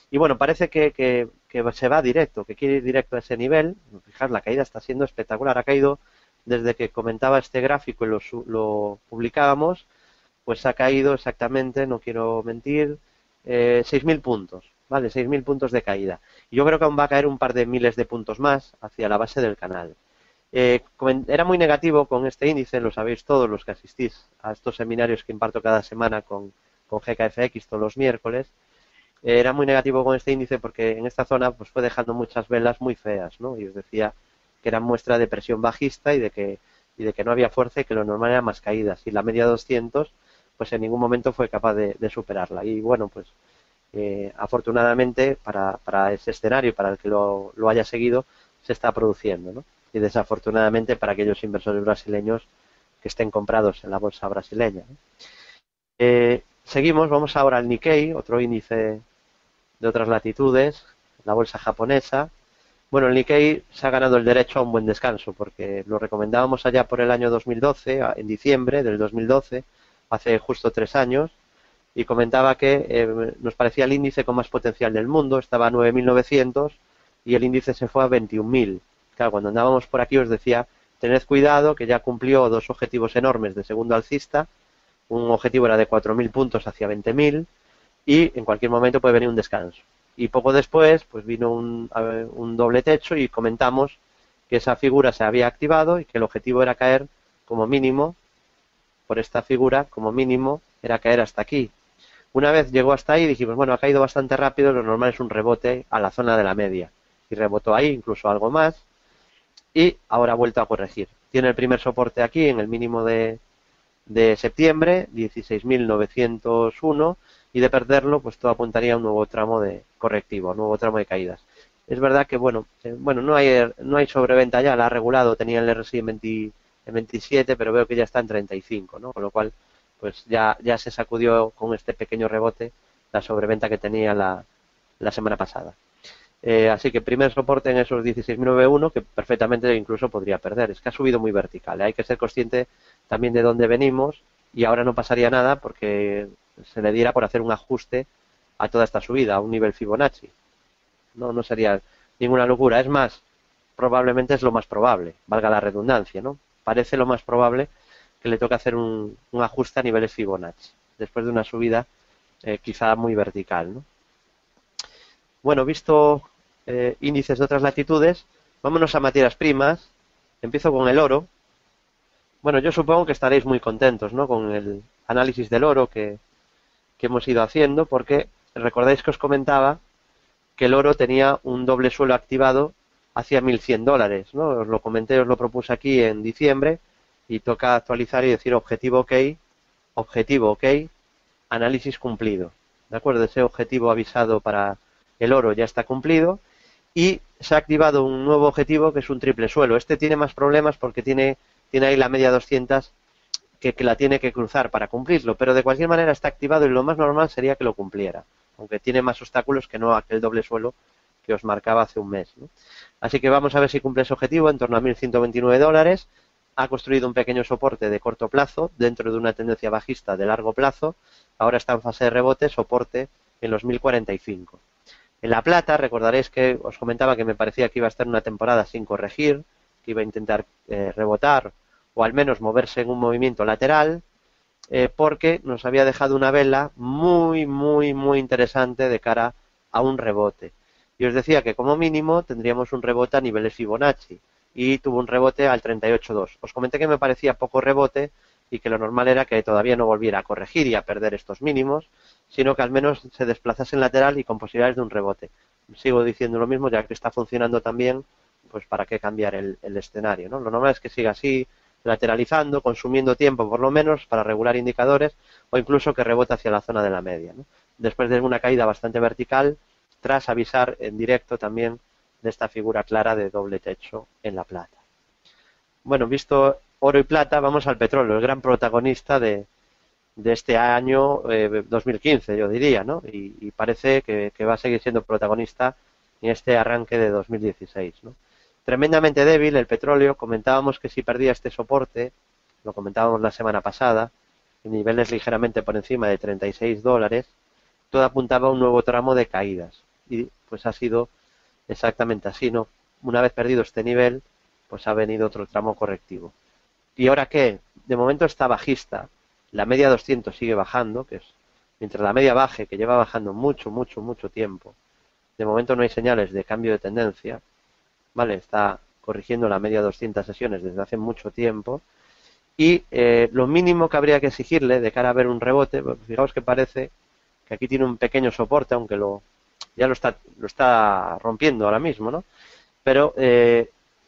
Y bueno, parece que se va directo, que quiere ir directo a ese nivel. Fijaos, la caída está siendo espectacular. Ha caído desde que comentaba este gráfico y lo publicábamos, pues ha caído exactamente, no quiero mentir, 6.000 puntos, ¿vale? 6.000 puntos de caída. Y yo creo que aún va a caer un par de miles de puntos más hacia la base del canal. Era muy negativo con este índice, lo sabéis todos los que asistís a estos seminarios que imparto cada semana con GKFX todos los miércoles. Era muy negativo con este índice porque en esta zona pues fue dejando muchas velas muy feas, ¿no? Y os decía que era muestra de presión bajista y de que no había fuerza y que lo normal era más caídas. Y la media 200 pues en ningún momento fue capaz de superarla. Y bueno, pues afortunadamente para ese escenario, para el que lo haya seguido, se está produciendo, ¿no? Y desafortunadamente para aquellos inversores brasileños que estén comprados en la bolsa brasileña, ¿no? Seguimos, vamos ahora al Nikkei, otro índice de otras latitudes, la bolsa japonesa. Bueno, el Nikkei se ha ganado el derecho a un buen descanso porque lo recomendábamos allá por el año 2012, en diciembre del 2012, hace justo 3 años, y comentaba que nos parecía el índice con más potencial del mundo, estaba a 9.900 y el índice se fue a 21.000. Claro, cuando andábamos por aquí os decía, tened cuidado que ya cumplió 2 objetivos enormes de segundo alcista, un objetivo era de 4.000 puntos hacia 20.000 y en cualquier momento puede venir un descanso. Y poco después pues vino un doble techo y comentamos que esa figura se había activado y que el objetivo era caer como mínimo, por esta figura, como mínimo era caer hasta aquí. Una vez llegó hasta ahí dijimos, bueno, ha caído bastante rápido, lo normal es un rebote a la zona de la media. Y rebotó ahí, incluso algo más, y ahora ha vuelto a corregir. Tiene el primer soporte aquí en el mínimo de septiembre, 16.901, y de perderlo, pues todo apuntaría a un nuevo tramo de correctivo, un nuevo tramo de caídas. Es verdad que, bueno, no hay sobreventa ya, la ha regulado, tenía el RSI en 27, pero veo que ya está en 35, ¿no? Con lo cual, pues ya se sacudió con este pequeño rebote la sobreventa que tenía la semana pasada. Así que primer soporte en esos 16.901 que perfectamente incluso podría perder. Es que ha subido muy vertical. Hay que ser consciente también de dónde venimos y ahora no pasaría nada porque se le diera por hacer un ajuste a toda esta subida, a un nivel Fibonacci. No sería ninguna locura. Es más, probablemente es lo más probable, valga la redundancia, ¿no? Parece lo más probable que le toque hacer un ajuste a niveles Fibonacci, después de una subida quizá muy vertical, ¿no? Bueno, visto índices de otras latitudes, vámonos a materias primas. Empiezo con el oro. Bueno, yo supongo que estaréis muy contentos, ¿no?, con el análisis del oro que hemos ido haciendo, porque recordáis que os comentaba que el oro tenía un doble suelo activado hacia $1.100, ¿no? Os lo comenté, os lo propuse aquí en diciembre y toca actualizar y decir objetivo ok, análisis cumplido. ¿De acuerdo? Ese objetivo avisado para el oro ya está cumplido y se ha activado un nuevo objetivo que es un triple suelo. Este tiene más problemas porque tiene ahí la media 200 que la tiene que cruzar para cumplirlo, pero de cualquier manera está activado y lo más normal sería que lo cumpliera, aunque tiene más obstáculos que no aquel doble suelo que os marcaba hace un mes, ¿no? Así que vamos a ver si cumple ese objetivo en torno a $1.129. Ha construido un pequeño soporte de corto plazo dentro de una tendencia bajista de largo plazo. Ahora está en fase de rebote, soporte en los 1.045. En la plata, recordaréis que os comentaba que me parecía que iba a estar una temporada sin corregir, que iba a intentar rebotar o al menos moverse en un movimiento lateral, porque nos había dejado una vela muy, muy, muy interesante de cara a un rebote. Y os decía que como mínimo tendríamos un rebote a niveles Fibonacci y tuvo un rebote al 38.2. Os comenté que me parecía poco rebote y que lo normal era que todavía no volviera a corregir y a perder estos mínimos, sino que al menos se desplazase en lateral y con posibilidades de un rebote. Sigo diciendo lo mismo, ya que está funcionando también, pues para qué cambiar el escenario, ¿no? Lo normal es que siga así, lateralizando, consumiendo tiempo por lo menos para regular indicadores o incluso que rebote hacia la zona de la media, ¿no? Después de una caída bastante vertical, tras avisar en directo también de esta figura clara de doble techo en la plata. Bueno, visto oro y plata, vamos al petróleo, el gran protagonista de este año 2015, yo diría, ¿no? Y parece que va a seguir siendo protagonista en este arranque de 2016, ¿no? Tremendamente débil el petróleo. Comentábamos que si perdía este soporte, lo comentábamos la semana pasada, en niveles ligeramente por encima de $36, todo apuntaba a un nuevo tramo de caídas. Y pues ha sido exactamente así, ¿no? Una vez perdido este nivel, pues ha venido otro tramo correctivo. ¿Y ahora qué? De momento está bajista. la media 200 sigue bajando, que es mientras la media baje, que lleva bajando mucho, mucho, mucho tiempo. De momento no hay señales de cambio de tendencia, ¿vale? Está corrigiendo la media 200 sesiones desde hace mucho tiempo. Y lo mínimo que habría que exigirle de cara a ver un rebote, pues fijaos que parece que aquí tiene un pequeño soporte, aunque ya lo está rompiendo ahora mismo, ¿no? Pero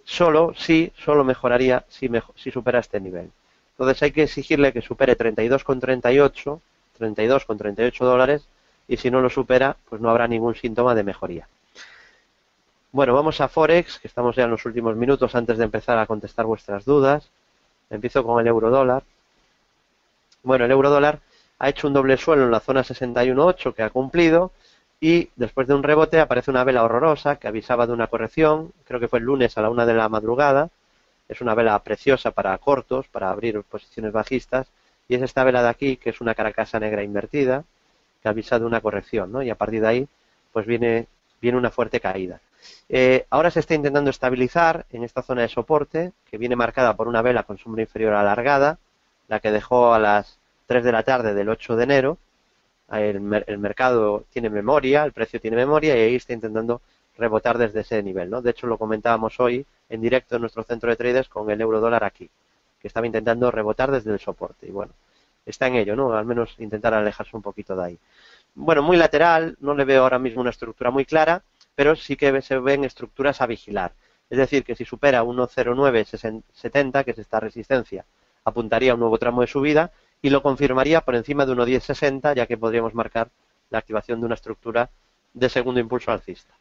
solo mejoraría si supera este nivel. Entonces hay que exigirle que supere 32,38 dólares, y si no lo supera, pues no habrá ningún síntoma de mejoría. Bueno, vamos a Forex, que estamos ya en los últimos minutos antes de empezar a contestar vuestras dudas. Empiezo con el euro dólar. Bueno, el euro dólar ha hecho un doble suelo en la zona 61.8 que ha cumplido, y después de un rebote aparece una vela horrorosa que avisaba de una corrección. Creo que fue el lunes a la 1 de la madrugada. Es una vela preciosa para cortos, para abrir posiciones bajistas, y es esta vela de aquí, que es una carcasa negra invertida, que avisa de una corrección, ¿no? Y a partir de ahí, pues viene una fuerte caída. Ahora se está intentando estabilizar en esta zona de soporte, que viene marcada por una vela con sombra inferior alargada, la que dejó a las 3 de la tarde del 8 de enero. El mercado tiene memoria, el precio tiene memoria, y ahí está intentando rebotar desde ese nivel, ¿no? De hecho, lo comentábamos hoy en directo en nuestro centro de traders con el euro dólar aquí, que estaba intentando rebotar desde el soporte. Y bueno, está en ello, ¿no? Al menos intentar alejarse un poquito de ahí. Bueno, muy lateral, no le veo ahora mismo una estructura muy clara, pero sí que se ven estructuras a vigilar. Es decir, que si supera 1,0970, que es esta resistencia, apuntaría a un nuevo tramo de subida, y lo confirmaría por encima de 1,1060, ya que podríamos marcar la activación de una estructura de segundo impulso alcista.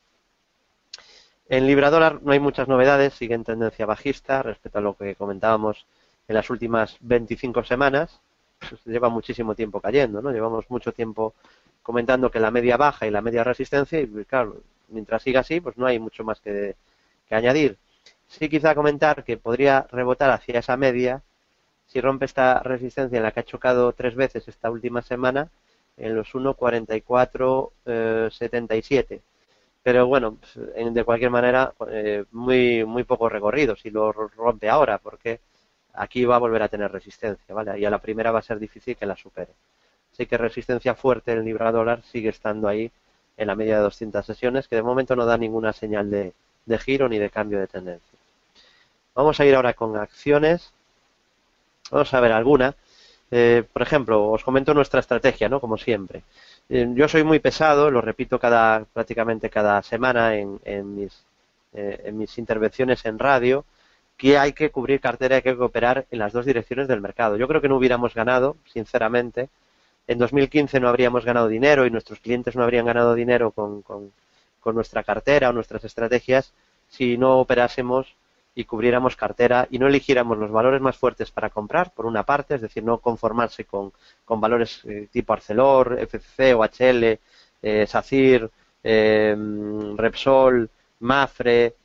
En libra dólar no hay muchas novedades, sigue en tendencia bajista respecto a lo que comentábamos en las últimas 25 semanas. Pues lleva muchísimo tiempo cayendo, ¿no? Llevamos mucho tiempo comentando que la media baja y la media resistencia, y claro, mientras siga así, pues no hay mucho más que añadir. Sí, quizá comentar que podría rebotar hacia esa media si rompe esta resistencia en la que ha chocado 3 veces esta última semana, en los 1,4477. Pero bueno, de cualquier manera, muy poco recorrido si lo rompe ahora, porque aquí va a volver a tener resistencia, ¿vale? Y a la primera va a ser difícil que la supere. Así que resistencia fuerte en libra dólar sigue estando ahí en la media de 200 sesiones, que de momento no da ninguna señal de giro ni de cambio de tendencia. Vamos a ir ahora con acciones. Vamos a ver alguna. Por ejemplo, os comento nuestra estrategia, ¿no? Como siempre. Yo soy muy pesado, lo repito prácticamente cada semana en mis intervenciones en radio, que hay que cubrir cartera, hay que operar en las dos direcciones del mercado. Yo creo que no hubiéramos ganado, sinceramente. En 2015 no habríamos ganado dinero, y nuestros clientes no habrían ganado dinero con nuestra cartera o nuestras estrategias, si no operásemos y cubriéramos cartera y no eligiéramos los valores más fuertes para comprar, por una parte, es decir, no conformarse con valores tipo Arcelor, FCC, OHL, SACIR, Repsol, Mafre,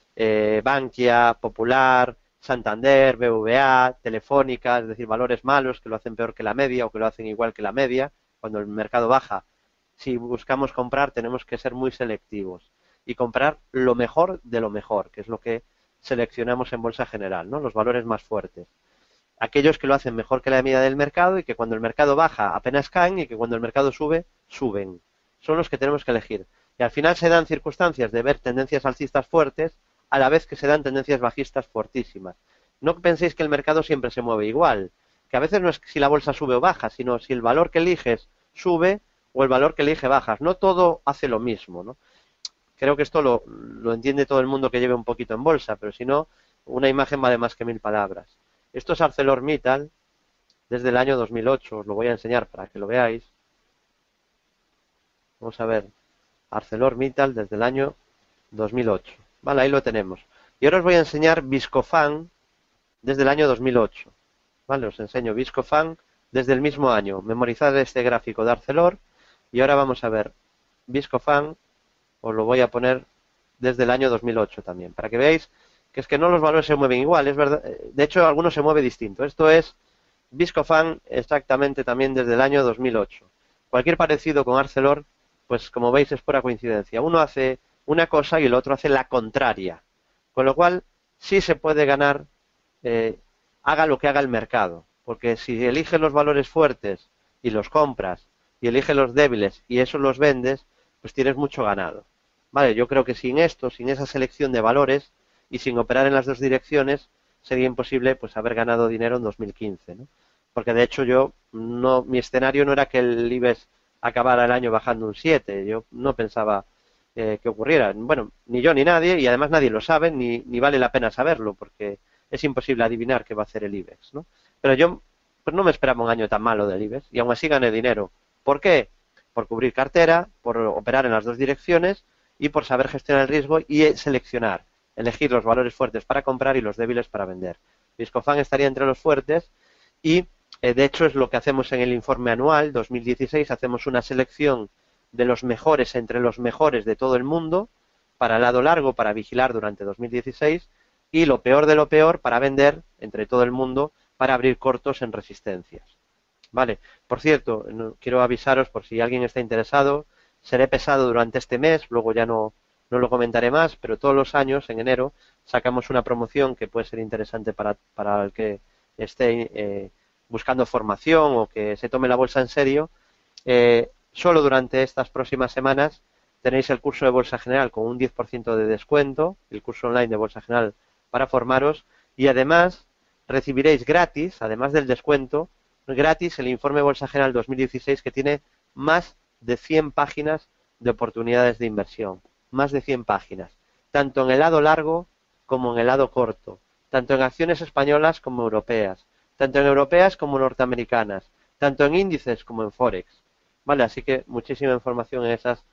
Bankia, Popular, Santander, BBVA, Telefónica, es decir, valores malos que lo hacen peor que la media o que lo hacen igual que la media. Cuando el mercado baja, si buscamos comprar, tenemos que ser muy selectivos y comprar lo mejor de lo mejor, que es lo que seleccionamos en bolsa general, ¿no? Los valores más fuertes. Aquellos que lo hacen mejor que la media del mercado, y que cuando el mercado baja apenas caen, y que cuando el mercado sube, suben. Son los que tenemos que elegir. Y al final se dan circunstancias de ver tendencias alcistas fuertes, a la vez que se dan tendencias bajistas fuertísimas. No penséis que el mercado siempre se mueve igual, que a veces no es si la bolsa sube o baja, sino si el valor que eliges sube o el valor que elige bajas. No todo hace lo mismo, ¿no? Creo que esto lo entiende todo el mundo que lleve un poquito en bolsa, pero si no, una imagen vale más que 1000 palabras. Esto es ArcelorMittal desde el año 2008, os lo voy a enseñar para que lo veáis. Vamos a ver, ArcelorMittal desde el año 2008. Vale, ahí lo tenemos. Y ahora os voy a enseñar Viscofan desde el año 2008. Vale, os enseño Viscofan desde el mismo año. Memorizad este gráfico de Arcelor, y ahora vamos a ver Viscofan. Os lo voy a poner desde el año 2008 también, para que veáis que es que no los valores se mueven igual, es verdad. De hecho, algunos se mueve distinto. Esto es Viscofan exactamente también desde el año 2008. Cualquier parecido con Arcelor, pues como veis es pura coincidencia. Uno hace una cosa y el otro hace la contraria. Con lo cual, sí se puede ganar, haga lo que haga el mercado. porque si eliges los valores fuertes y los compras, y eliges los débiles y esos los vendes, pues tienes mucho ganado. Vale, yo creo que sin esto, sin esa selección de valores y sin operar en las dos direcciones, sería imposible pues haber ganado dinero en 2015, ¿no? Porque de hecho mi escenario no era que el IBEX acabara el año bajando un 7, yo no pensaba que ocurriera. Bueno, ni yo ni nadie, y además nadie lo sabe, ni vale la pena saberlo, porque es imposible adivinar qué va a hacer el IBEX, ¿no? Pero yo pues no me esperaba un año tan malo del IBEX, y aún así gané dinero. ¿Por qué? Por cubrir cartera, por operar en las dos direcciones y por saber gestionar el riesgo y seleccionar, elegir los valores fuertes para comprar y los débiles para vender. Viscofan estaría entre los fuertes y, de hecho, es lo que hacemos en el informe anual 2016, hacemos una selección de los mejores entre los mejores de todo el mundo para el lado largo, para vigilar durante 2016, y lo peor de lo peor para vender entre todo el mundo para abrir cortos en resistencias. Vale, por cierto, quiero avisaros por si alguien está interesado, seré pesado durante este mes, luego ya no lo comentaré más, pero todos los años, en enero, sacamos una promoción que puede ser interesante para el que esté buscando formación o que se tome la bolsa en serio. Solo durante estas próximas semanas tenéis el curso de Bolsa General con un 10% de descuento, el curso online de Bolsa General para formaros, y además recibiréis gratis, además del descuento, gratis el informe Bolsa General 2016, que tiene más de 100 páginas de oportunidades de inversión. Más de 100 páginas. Tanto en el lado largo como en el lado corto. Tanto en acciones españolas como europeas. Tanto en europeas como norteamericanas. Tanto en índices como en Forex. Vale, así que muchísima información en esas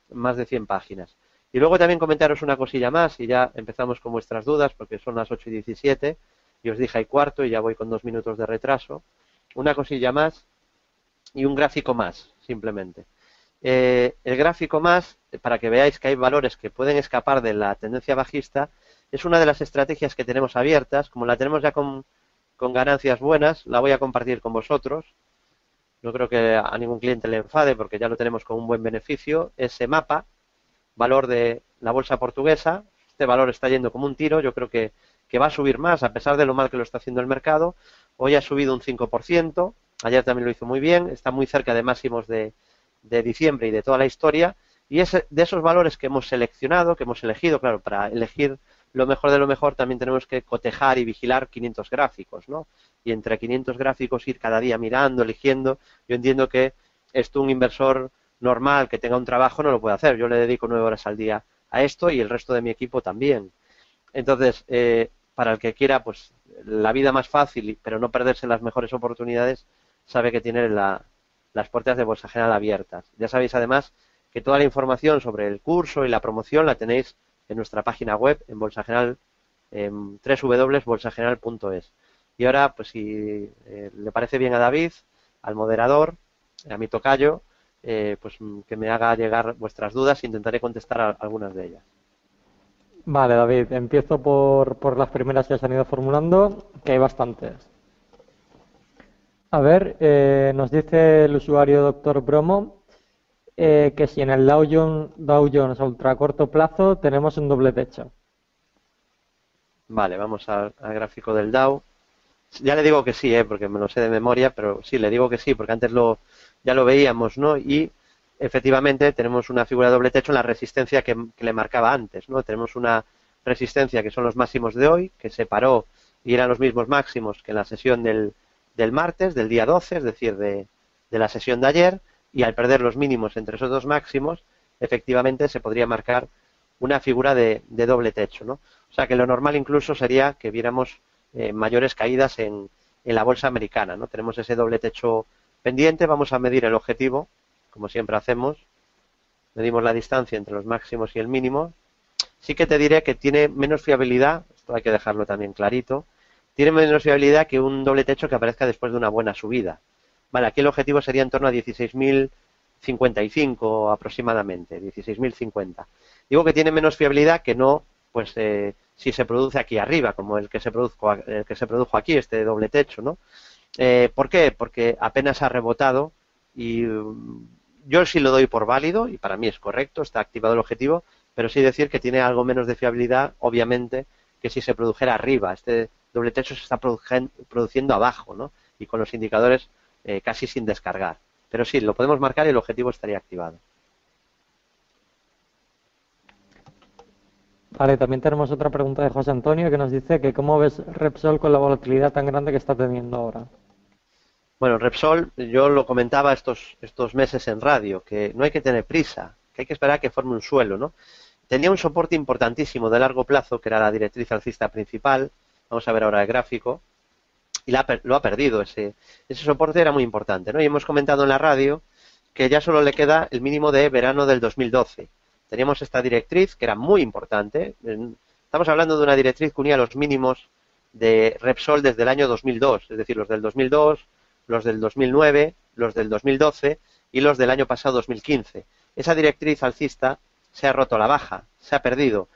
más de 100 páginas. Y luego también comentaros una cosilla más, y ya empezamos con vuestras dudas, porque son las 8:17, y os dije hay cuarto, y ya voy con 2 minutos de retraso. Una cosilla más y un gráfico más, simplemente. El gráfico más, para que veáis que hay valores que pueden escapar de la tendencia bajista, es una de las estrategias que tenemos abiertas. Como la tenemos ya con ganancias buenas, la voy a compartir con vosotros. No creo que a ningún cliente le enfade porque ya lo tenemos con un buen beneficio. Ese mapa, valor de la bolsa portuguesa, este valor está yendo como un tiro, yo creo que va a subir más a pesar de lo mal que lo está haciendo el mercado. Hoy ha subido un 5%, ayer también lo hizo muy bien, está muy cerca de máximos de diciembre y de toda la historia, y es de esos valores que hemos seleccionado, que hemos elegido, claro, para elegir lo mejor de lo mejor también tenemos que cotejar y vigilar 500 gráficos, ¿no? Y entre 500 gráficos ir cada día mirando, eligiendo. Yo entiendo que esto un inversor normal que tenga un trabajo no lo puede hacer. Yo le dedico 9 horas al día a esto y el resto de mi equipo también. Entonces, para el que quiera pues la vida más fácil, pero no perderse las mejores oportunidades, sabe que tiene las puertas de Bolsa General abiertas. Ya sabéis además que toda la información sobre el curso y la promoción la tenéis en nuestra página web, en Bolsa General, en www.bolsageneral.es. Y ahora, pues si le parece bien a David, al moderador, a mi tocayo, pues que me haga llegar vuestras dudas e intentaré contestar a algunas de ellas.
Vale, David, empiezo por las primeras que se han ido formulando, que hay bastantes. A ver, nos dice el usuario Dr. Bromo que si en el Dow Jones a ultracorto plazo tenemos un doble techo.
Vale, vamos al gráfico del Dow. Ya le digo que sí, porque me lo sé de memoria, pero sí, le digo que sí, porque antes ya lo veíamos, ¿no? Y efectivamente tenemos una figura de doble techo en la resistencia que le marcaba antes, ¿no? Tenemos una resistencia que son los máximos de hoy, que se paró y eran los mismos máximos que en la sesión del martes, del día 12, es decir, de la sesión de ayer, y al perder los mínimos entre esos dos máximos, efectivamente se podría marcar una figura de doble techo, ¿no? O sea que lo normal incluso sería que viéramos mayores caídas en la bolsa americana, ¿no? Tenemos ese doble techo pendiente, vamos a medir el objetivo, como siempre hacemos, medimos la distancia entre los máximos y el mínimo. Sí que te diré que tiene menos fiabilidad, esto hay que dejarlo también clarito, tiene menos fiabilidad que un doble techo que aparezca después de una buena subida. Vale, aquí el objetivo sería en torno a 16.055 aproximadamente, 16.050. Digo que tiene menos fiabilidad que no, pues si se produce aquí arriba, como el que se produjo aquí, este doble techo, ¿no? ¿Por qué? Porque apenas ha rebotado y yo sí lo doy por válido y para mí es correcto, está activado el objetivo, pero sí decir que tiene algo menos de fiabilidad, obviamente, que si se produjera arriba. Este doble techo se está produciendo abajo, ¿no? y con los indicadores casi sin descargar. Pero sí, lo podemos marcar y el objetivo estaría activado.
Vale, también tenemos otra pregunta de José Antonio que nos dice que cómo ves Repsol con la volatilidad tan grande que está teniendo ahora.
Bueno, Repsol, yo lo comentaba estos meses en radio, que no hay que tener prisa, que hay que esperar a que forme un suelo, ¿no? Tenía un soporte importantísimo de largo plazo, que era la directriz alcista principal, vamos a ver ahora el gráfico, y lo ha perdido, ese soporte era muy importante, ¿no? Y hemos comentado en la radio que ya solo le queda el mínimo de verano del 2012. Teníamos esta directriz, que era muy importante, estamos hablando de una directriz que unía los mínimos de Repsol desde el año 2002, es decir, los del 2002, los del 2009, los del 2012 y los del año pasado 2015. Esa directriz alcista se ha roto a la baja, se ha perdido,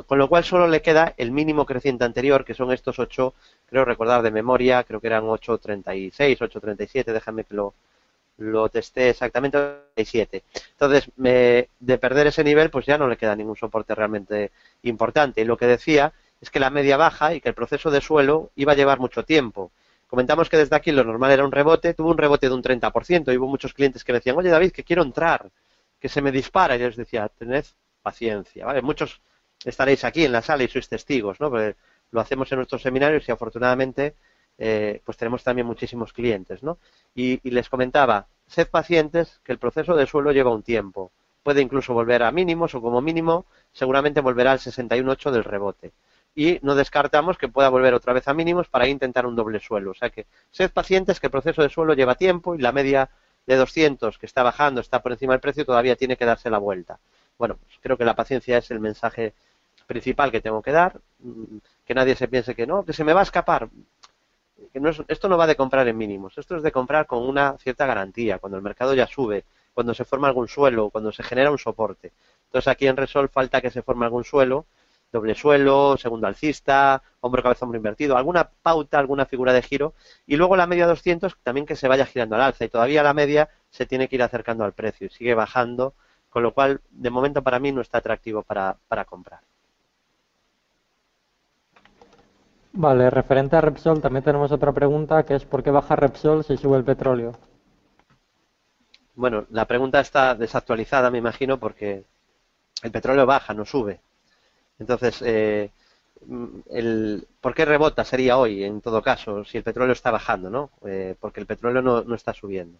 con lo cual solo le queda el mínimo creciente anterior, que son estos 8, creo recordar de memoria, creo que eran 8.36, 8.37, déjame que lo testé exactamente, 37. Entonces, de perder ese nivel, pues ya no le queda ningún soporte realmente importante. Y lo que decía es que la media baja y que el proceso de suelo iba a llevar mucho tiempo. Comentamos que desde aquí lo normal era un rebote, tuvo un rebote de un 30%, y hubo muchos clientes que decían, oye David, que quiero entrar, que se me dispara, y yo les decía, tened paciencia, ¿vale? Muchos estaréis aquí en la sala y sois testigos, ¿no? Porque lo hacemos en nuestros seminarios y afortunadamente pues tenemos también muchísimos clientes, ¿no? Y les comentaba, sed pacientes, que el proceso de suelo lleva un tiempo. Puede incluso volver a mínimos o como mínimo seguramente volverá al 61.8 del rebote. Y no descartamos que pueda volver otra vez a mínimos para intentar un doble suelo. O sea que sed pacientes, que el proceso de suelo lleva tiempo y la media de 200 que está bajando, está por encima del precio, todavía tiene que darse la vuelta. Bueno, pues creo que la paciencia es el mensaje principal que tengo que dar, que nadie se piense que no, que se me va a escapar. Que no es, esto no va de comprar en mínimos, esto es de comprar con una cierta garantía, cuando el mercado ya sube, cuando se forma algún suelo, cuando se genera un soporte. Entonces aquí en Repsol falta que se forme algún suelo, doble suelo, segundo alcista, hombro cabeza hombro invertido, alguna pauta, alguna figura de giro, y luego la media 200 también que se vaya girando al alza, y todavía la media se tiene que ir acercando al precio, y sigue bajando, con lo cual de momento para mí no está atractivo para comprar.
Vale, referente a Repsol, también tenemos otra pregunta que es ¿por qué baja Repsol si sube el petróleo?
Bueno, la pregunta está desactualizada, me imagino, porque el petróleo baja, no sube. Entonces, ¿por qué rebota sería hoy, en todo caso, si el petróleo está bajando, ¿no? Porque el petróleo no está subiendo.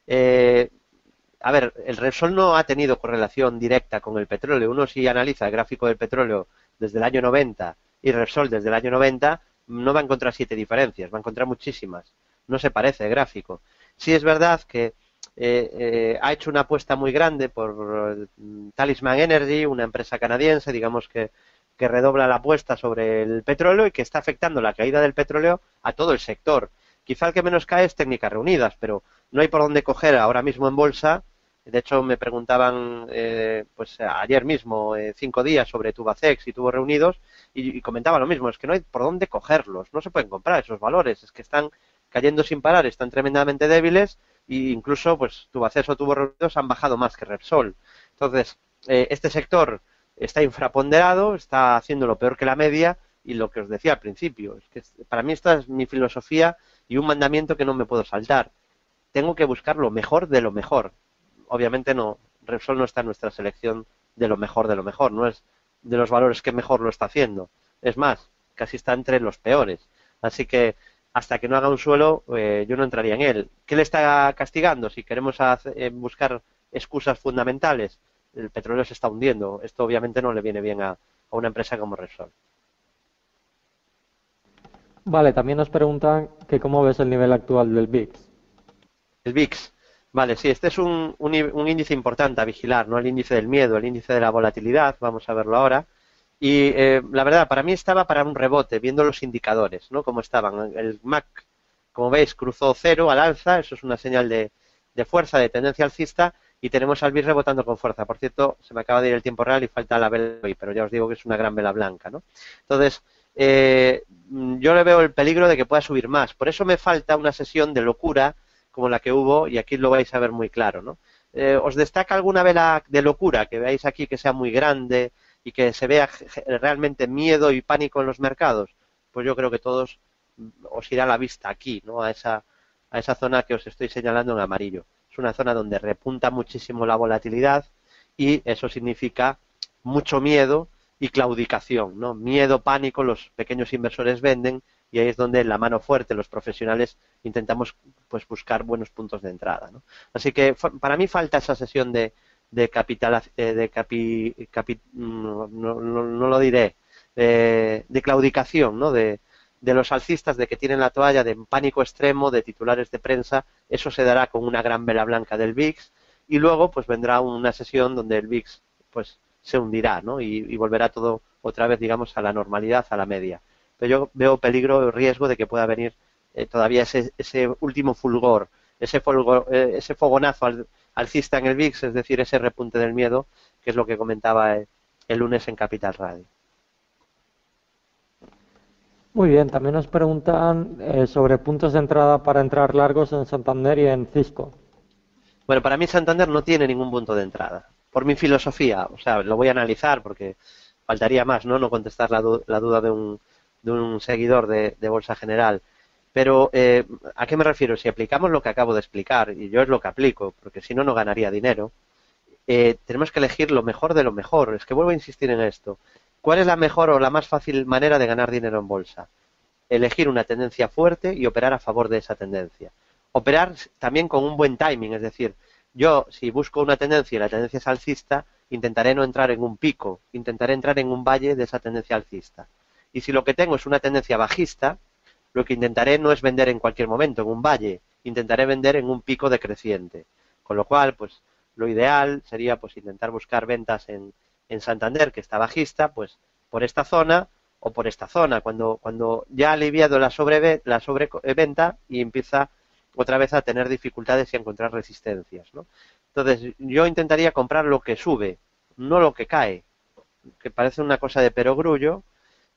A ver, el Repsol no ha tenido correlación directa con el petróleo. Uno si analiza el gráfico del petróleo desde el año 90 y Repsol desde el año 90, no va a encontrar 7 diferencias, va a encontrar muchísimas. No se parece el gráfico. Sí es verdad que ha hecho una apuesta muy grande por Talisman Energy, una empresa canadiense, digamos que redobla la apuesta sobre el petróleo y que está afectando la caída del petróleo a todo el sector. Quizá el que menos cae es Técnicas Reunidas, pero no hay por dónde coger ahora mismo en bolsa. De hecho, me preguntaban pues ayer mismo 5 días sobre Tubacex y Tubos Reunidos y comentaba lo mismo, es que no hay por dónde cogerlos, no se pueden comprar esos valores, es que están cayendo sin parar, están tremendamente débiles e incluso pues Tubacex o Tubos Reunidos han bajado más que Repsol. Entonces, este sector está infraponderado, está haciendo lo peor que la media y lo que os decía al principio, es que para mí esta es mi filosofía y un mandamiento que no me puedo saltar. Tengo que buscar lo mejor de lo mejor. Obviamente no, Repsol no está en nuestra selección de lo mejor, no es de los valores que mejor lo está haciendo. Es más, casi está entre los peores. Así que hasta que no haga un suelo, yo no entraría en él. ¿Qué le está castigando? Si queremos buscar excusas fundamentales, el petróleo se está hundiendo. Esto obviamente no le viene bien a una empresa como Repsol.
Vale, también nos preguntan que cómo ves el nivel actual del VIX.
El VIX. Vale, sí, este es un índice importante a vigilar, ¿no? El índice del miedo, el índice de la volatilidad, vamos a verlo ahora. Y la verdad, para mí estaba para un rebote, viendo los indicadores, ¿no? Cómo estaban. El MAC, como veis, cruzó cero al alza, eso es una señal de fuerza, de tendencia alcista, y tenemos al VIX rebotando con fuerza. Por cierto, se me acaba de ir el tiempo real y falta la vela hoy, pero ya os digo que es una gran vela blanca, ¿no? Entonces, yo le veo el peligro de que pueda subir más. Por eso me falta una sesión de locura como la que hubo, y aquí lo vais a ver muy claro, ¿no? ¿Os destaca alguna vela de locura que veáis aquí que sea muy grande y que se vea realmente miedo y pánico en los mercados? Pues yo creo que todos os irá la vista aquí, ¿no? A a esa zona que os estoy señalando en amarillo. Es una zona donde repunta muchísimo la volatilidad y eso significa mucho miedo y claudicación, ¿no? Miedo, pánico, los pequeños inversores venden y ahí es donde la mano fuerte, los profesionales, intentamos pues buscar buenos puntos de entrada, ¿no? Así que para mí falta esa sesión de capital, no lo diré, de claudicación, ¿no? De los alcistas, de que tienen la toalla, de pánico extremo, de titulares de prensa. Eso se dará con una gran vela blanca del VIX y luego pues vendrá una sesión donde el VIX pues se hundirá, ¿no? Y volverá todo otra vez, digamos, a la normalidad, a la media. Pero yo veo peligro, riesgo de que pueda venir todavía ese último fulgor, ese fogonazo alcista en el VIX, es decir, ese repunte del miedo, que es lo que comentaba el lunes en Capital Radio.
Muy bien, también nos preguntan sobre puntos de entrada para entrar largos en Santander y en Cisco.
Bueno, para mí Santander no tiene ningún punto de entrada. Por mi filosofía, o sea, lo voy a analizar porque faltaría más, ¿no? No contestar la duda de un seguidor de Bolsa General. Pero, ¿a qué me refiero? Si aplicamos lo que acabo de explicar, y yo es lo que aplico, porque si no, no ganaría dinero, tenemos que elegir lo mejor de lo mejor. Es que vuelvo a insistir en esto. ¿Cuál es la mejor o la más fácil manera de ganar dinero en bolsa? Elegir una tendencia fuerte y operar a favor de esa tendencia. Operar también con un buen timing, es decir, yo si busco una tendencia y la tendencia es alcista, intentaré no entrar en un pico, intentaré entrar en un valle de esa tendencia alcista. Y si lo que tengo es una tendencia bajista, lo que intentaré no es vender en cualquier momento, en un valle, intentaré vender en un pico decreciente. Con lo cual, pues lo ideal sería pues intentar buscar ventas en Santander, que está bajista, pues por esta zona o por esta zona, cuando ya ha aliviado la sobreventa y empieza otra vez a tener dificultades y a encontrar resistencias, ¿no? Entonces, yo intentaría comprar lo que sube, no lo que cae, que parece una cosa de perogrullo,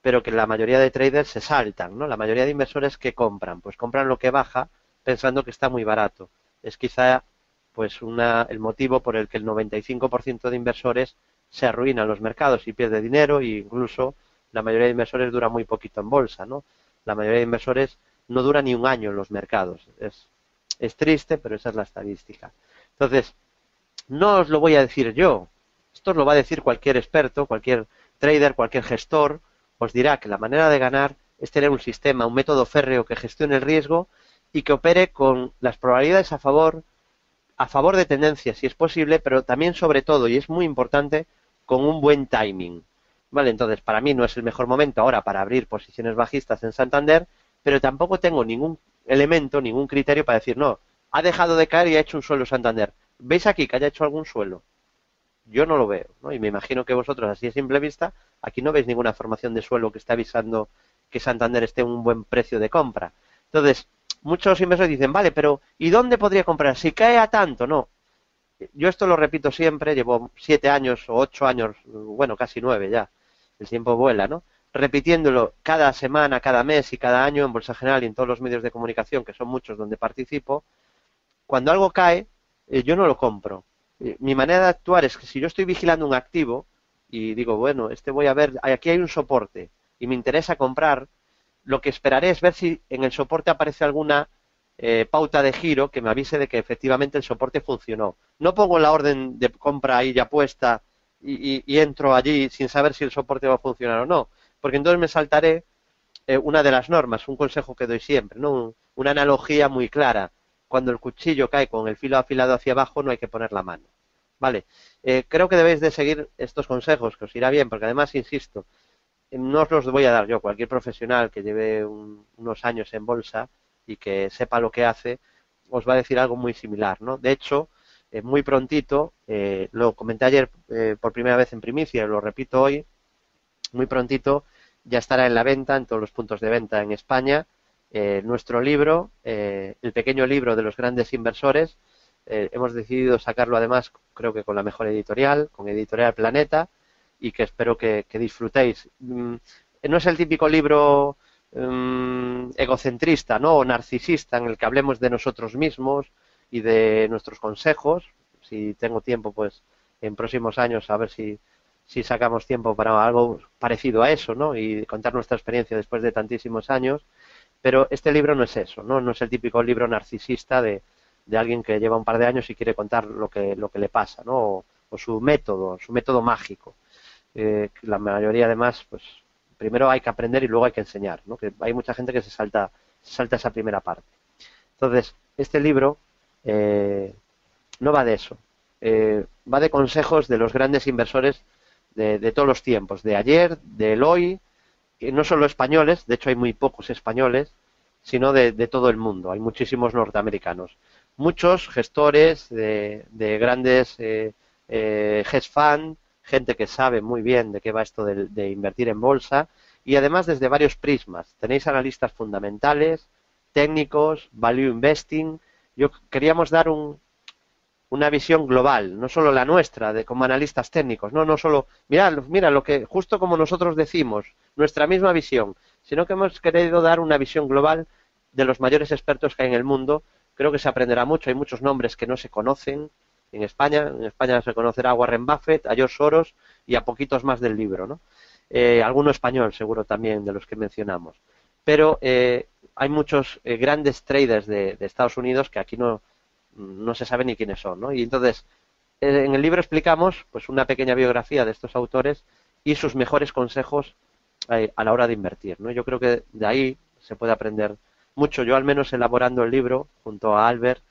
pero que la mayoría de traders se saltan, ¿no? La mayoría de inversores que compran, pues compran lo que baja pensando que está muy barato. Es quizá pues el motivo por el que el 95% de inversores se arruinan los mercados y pierde dinero e incluso la mayoría de inversores dura muy poquito en bolsa, ¿no? La mayoría de inversores no dura ni un año en los mercados. Es triste, pero esa es la estadística. Entonces, no os lo voy a decir yo. Esto os lo va a decir cualquier experto, cualquier trader, cualquier gestor. Os dirá que la manera de ganar es tener un sistema, un método férreo que gestione el riesgo y que opere con las probabilidades a favor de tendencias, si es posible, pero también, sobre todo, y es muy importante, con un buen timing. Vale, entonces, para mí no es el mejor momento ahora para abrir posiciones bajistas en Santander, pero tampoco tengo ningún elemento, ningún criterio para decir, no, ha dejado de caer y ha hecho un suelo Santander. ¿Veis aquí que haya hecho algún suelo? Yo no lo veo, ¿no? Y me imagino que vosotros, así a simple vista, aquí no veis ninguna formación de suelo que esté avisando que Santander esté en un buen precio de compra. Entonces, muchos inversores dicen, vale, pero ¿y dónde podría comprar? Si cae a tanto, no. Yo esto lo repito siempre, llevo 7 años o 8 años, bueno, casi 9 ya, el tiempo vuela, ¿no? Repitiéndolo cada semana, cada mes y cada año en Bolsa General y en todos los medios de comunicación, que son muchos donde participo, cuando algo cae, yo no lo compro. Mi manera de actuar es que si yo estoy vigilando un activo y digo, bueno, voy a ver, aquí hay un soporte y me interesa comprar, lo que esperaré es ver si en el soporte aparece alguna pauta de giro que me avise de que efectivamente el soporte funcionó. No pongo la orden de compra ahí ya puesta y entro allí sin saber si el soporte va a funcionar o no, porque entonces me saltaré una de las normas, un consejo que doy siempre, ¿no? Una analogía muy clara. Cuando el cuchillo cae con el filo afilado hacia abajo, no hay que poner la mano. Vale, creo que debéis de seguir estos consejos, que os irá bien, porque además, insisto, no os los voy a dar yo. Cualquier profesional que lleve unos años en bolsa y que sepa lo que hace, os va a decir algo muy similar, ¿no? De hecho, muy prontito, lo comenté ayer por primera vez en primicia, lo repito hoy, muy prontito ya estará en la venta, en todos los puntos de venta en España, nuestro libro, el pequeño libro de los grandes inversores. Hemos decidido sacarlo además, creo que con la mejor editorial, con Editorial Planeta, y que espero que disfrutéis. No es el típico libro egocentrista, ¿no? O narcisista en el que hablemos de nosotros mismos y de nuestros consejos. Si tengo tiempo, pues en próximos años a ver si sacamos tiempo para algo parecido a eso, ¿no? Y contar nuestra experiencia después de tantísimos años. Pero este libro no es eso, ¿no? No es el típico libro narcisista de alguien que lleva un par de años y quiere contar lo que le pasa, ¿no? O su método mágico. La mayoría, además, pues primero hay que aprender y luego hay que enseñar, ¿no? Que hay mucha gente que se salta esa primera parte. Entonces, este libro no va de eso. Va de consejos de los grandes inversores de todos los tiempos, de ayer, del hoy, que no solo españoles, de hecho hay muy pocos españoles, sino de todo el mundo. Hay muchísimos norteamericanos. Muchos gestores de grandes hedge fund, gente que sabe muy bien de qué va esto de invertir en bolsa, y además desde varios prismas. Tenéis analistas fundamentales, técnicos, value investing. Queríamos dar una visión global, no solo la nuestra, de como analistas técnicos, no solo, mira lo que, justo como nosotros decimos, nuestra misma visión, sino que hemos querido dar una visión global de los mayores expertos que hay en el mundo. Creo que se aprenderá mucho, hay muchos nombres que no se conocen en España se conocerá a Warren Buffett, a George Soros y a poquitos más del libro, ¿no? Alguno español seguro también de los que mencionamos. Pero hay muchos grandes traders de Estados Unidos que aquí no se sabe ni quiénes son, ¿no? Y entonces, en el libro explicamos pues una pequeña biografía de estos autores y sus mejores consejos a la hora de invertir, ¿no? Yo creo que de ahí se puede aprender mucho. Yo, al menos elaborando el libro junto a Albert,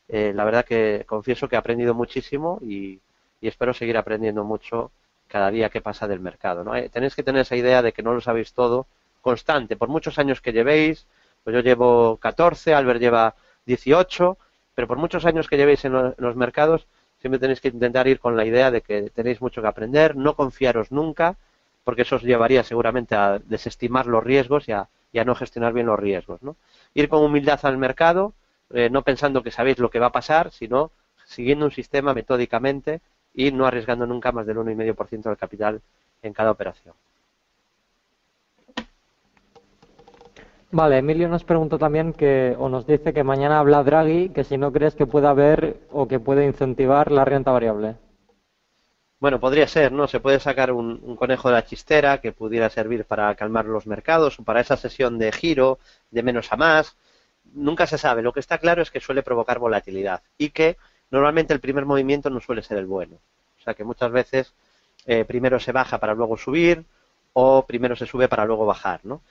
la verdad que confieso que he aprendido muchísimo y espero seguir aprendiendo mucho cada día que pasa del mercado, ¿no? Tenéis que tener esa idea de que no lo sabéis todo, constante, por muchos años que llevéis. Pues yo llevo 14, Albert lleva 18, pero por muchos años que llevéis en los mercados, siempre tenéis que intentar ir con la idea de que tenéis mucho que aprender, no confiaros nunca, porque eso os llevaría seguramente a desestimar los riesgos y a no gestionar bien los riesgos, ¿no? Ir con humildad al mercado, no pensando que sabéis lo que va a pasar, sino siguiendo un sistema metódicamente y no arriesgando nunca más del 1,5% del capital en cada operación.
Vale, Emilio nos preguntó también o nos dice que mañana habla Draghi, que si no crees que pueda haber o que puede incentivar la renta variable.
Bueno, podría ser, ¿no? Se puede sacar un conejo de la chistera que pudiera servir para calmar los mercados o para esa sesión de giro, de menos a más. Nunca se sabe. Lo que está claro es que suele provocar volatilidad y que normalmente el primer movimiento no suele ser el bueno. O sea que muchas veces primero se baja para luego subir o primero se sube para luego bajar, ¿no?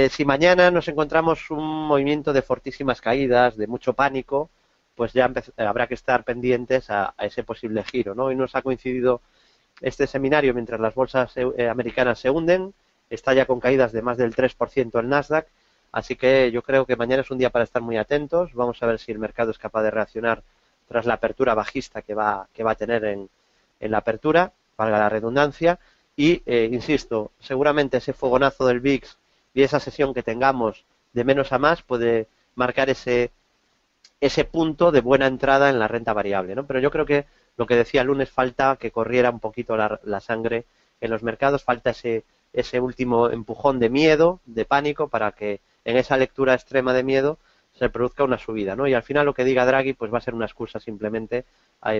Si mañana nos encontramos un movimiento de fortísimas caídas, de mucho pánico, pues ya habrá que estar pendientes a ese posible giro, ¿no? Hoy nos ha coincidido este seminario mientras las bolsas americanas se hunden, está ya con caídas de más del 3% el Nasdaq, así que yo creo que mañana es un día para estar muy atentos. Vamos a ver si el mercado es capaz de reaccionar tras la apertura bajista que va a tener en la apertura, valga la redundancia, y insisto, seguramente ese fogonazo del VIX y esa sesión que tengamos de menos a más puede marcar ese punto de buena entrada en la renta variable, ¿no? Pero yo creo que lo que decía el lunes, falta que corriera un poquito la sangre en los mercados, falta ese último empujón de miedo, de pánico, para que en esa lectura extrema de miedo se produzca una subida, ¿no? Y al final lo que diga Draghi pues va a ser una excusa simplemente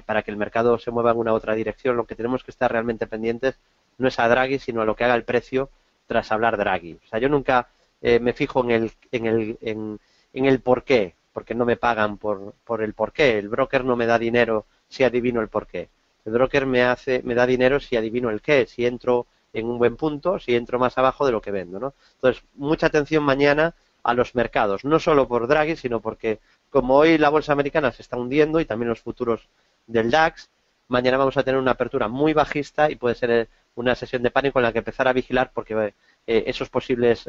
para que el mercado se mueva en una otra dirección. Lo que tenemos que estar realmente pendientes no es a Draghi, sino a lo que haga el precio tras hablar Draghi. O sea, yo nunca me fijo en el porqué, porque no me pagan por el porqué. El broker no me da dinero si adivino el porqué. El broker me da dinero si adivino el qué, si entro en un buen punto, si entro más abajo de lo que vendo, ¿no? Entonces, mucha atención mañana a los mercados, no solo por Draghi, sino porque como hoy la bolsa americana se está hundiendo y también los futuros del DAX, mañana vamos a tener una apertura muy bajista y puede ser una sesión de pánico en la que empezar a vigilar porque esos posibles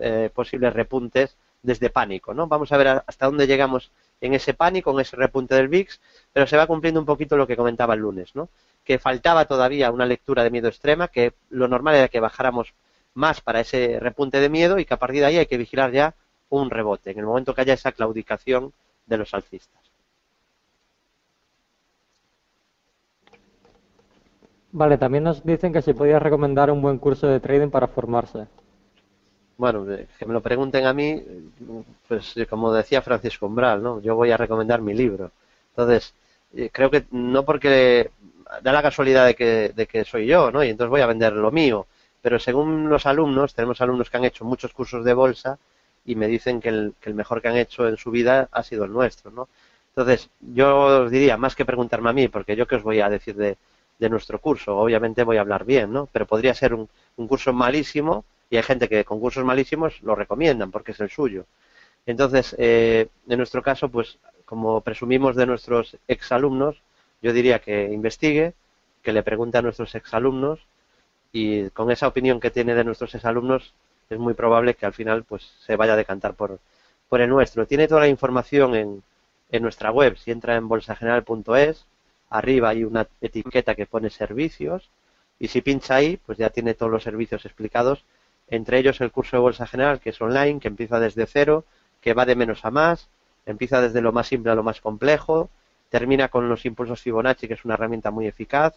repuntes desde pánico, ¿no? Vamos a ver hasta dónde llegamos en ese pánico, en ese repunte del VIX, pero se va cumpliendo un poquito lo que comentaba el lunes, ¿no? Que faltaba todavía una lectura de miedo extrema, que lo normal era que bajáramos más para ese repunte de miedo y que a partir de ahí hay que vigilar ya un rebote, en el momento que haya esa claudicación de los alcistas.
Vale, también nos dicen que si podías recomendar un buen curso de trading para formarse.
Bueno, que me lo pregunten a mí, pues como decía Francisco Umbral, ¿no? Yo voy a recomendar mi libro. Entonces, creo que no porque da la casualidad de que soy yo, ¿no? Y entonces voy a vender lo mío. Pero según los alumnos, tenemos alumnos que han hecho muchos cursos de bolsa y me dicen que el mejor que han hecho en su vida ha sido el nuestro, ¿no? Entonces, yo os diría, más que preguntarme a mí, porque yo qué os voy a decir de nuestro curso, obviamente voy a hablar bien, ¿no? Pero podría ser un curso malísimo, y hay gente que con cursos malísimos lo recomiendan porque es el suyo. Entonces, en nuestro caso, pues como presumimos de nuestros exalumnos, yo diría que investigue, que le pregunte a nuestros exalumnos, y con esa opinión que tiene de nuestros exalumnos es muy probable que al final pues se vaya a decantar por el nuestro. Tiene toda la información en nuestra web. Si entra en bolsageneral.es, arriba hay una etiqueta que pone servicios, y si pincha ahí, pues ya tiene todos los servicios explicados, entre ellos el curso de Bolsa General, que es online, que empieza desde cero, que va de menos a más, empieza desde lo más simple a lo más complejo, termina con los impulsos Fibonacci, que es una herramienta muy eficaz,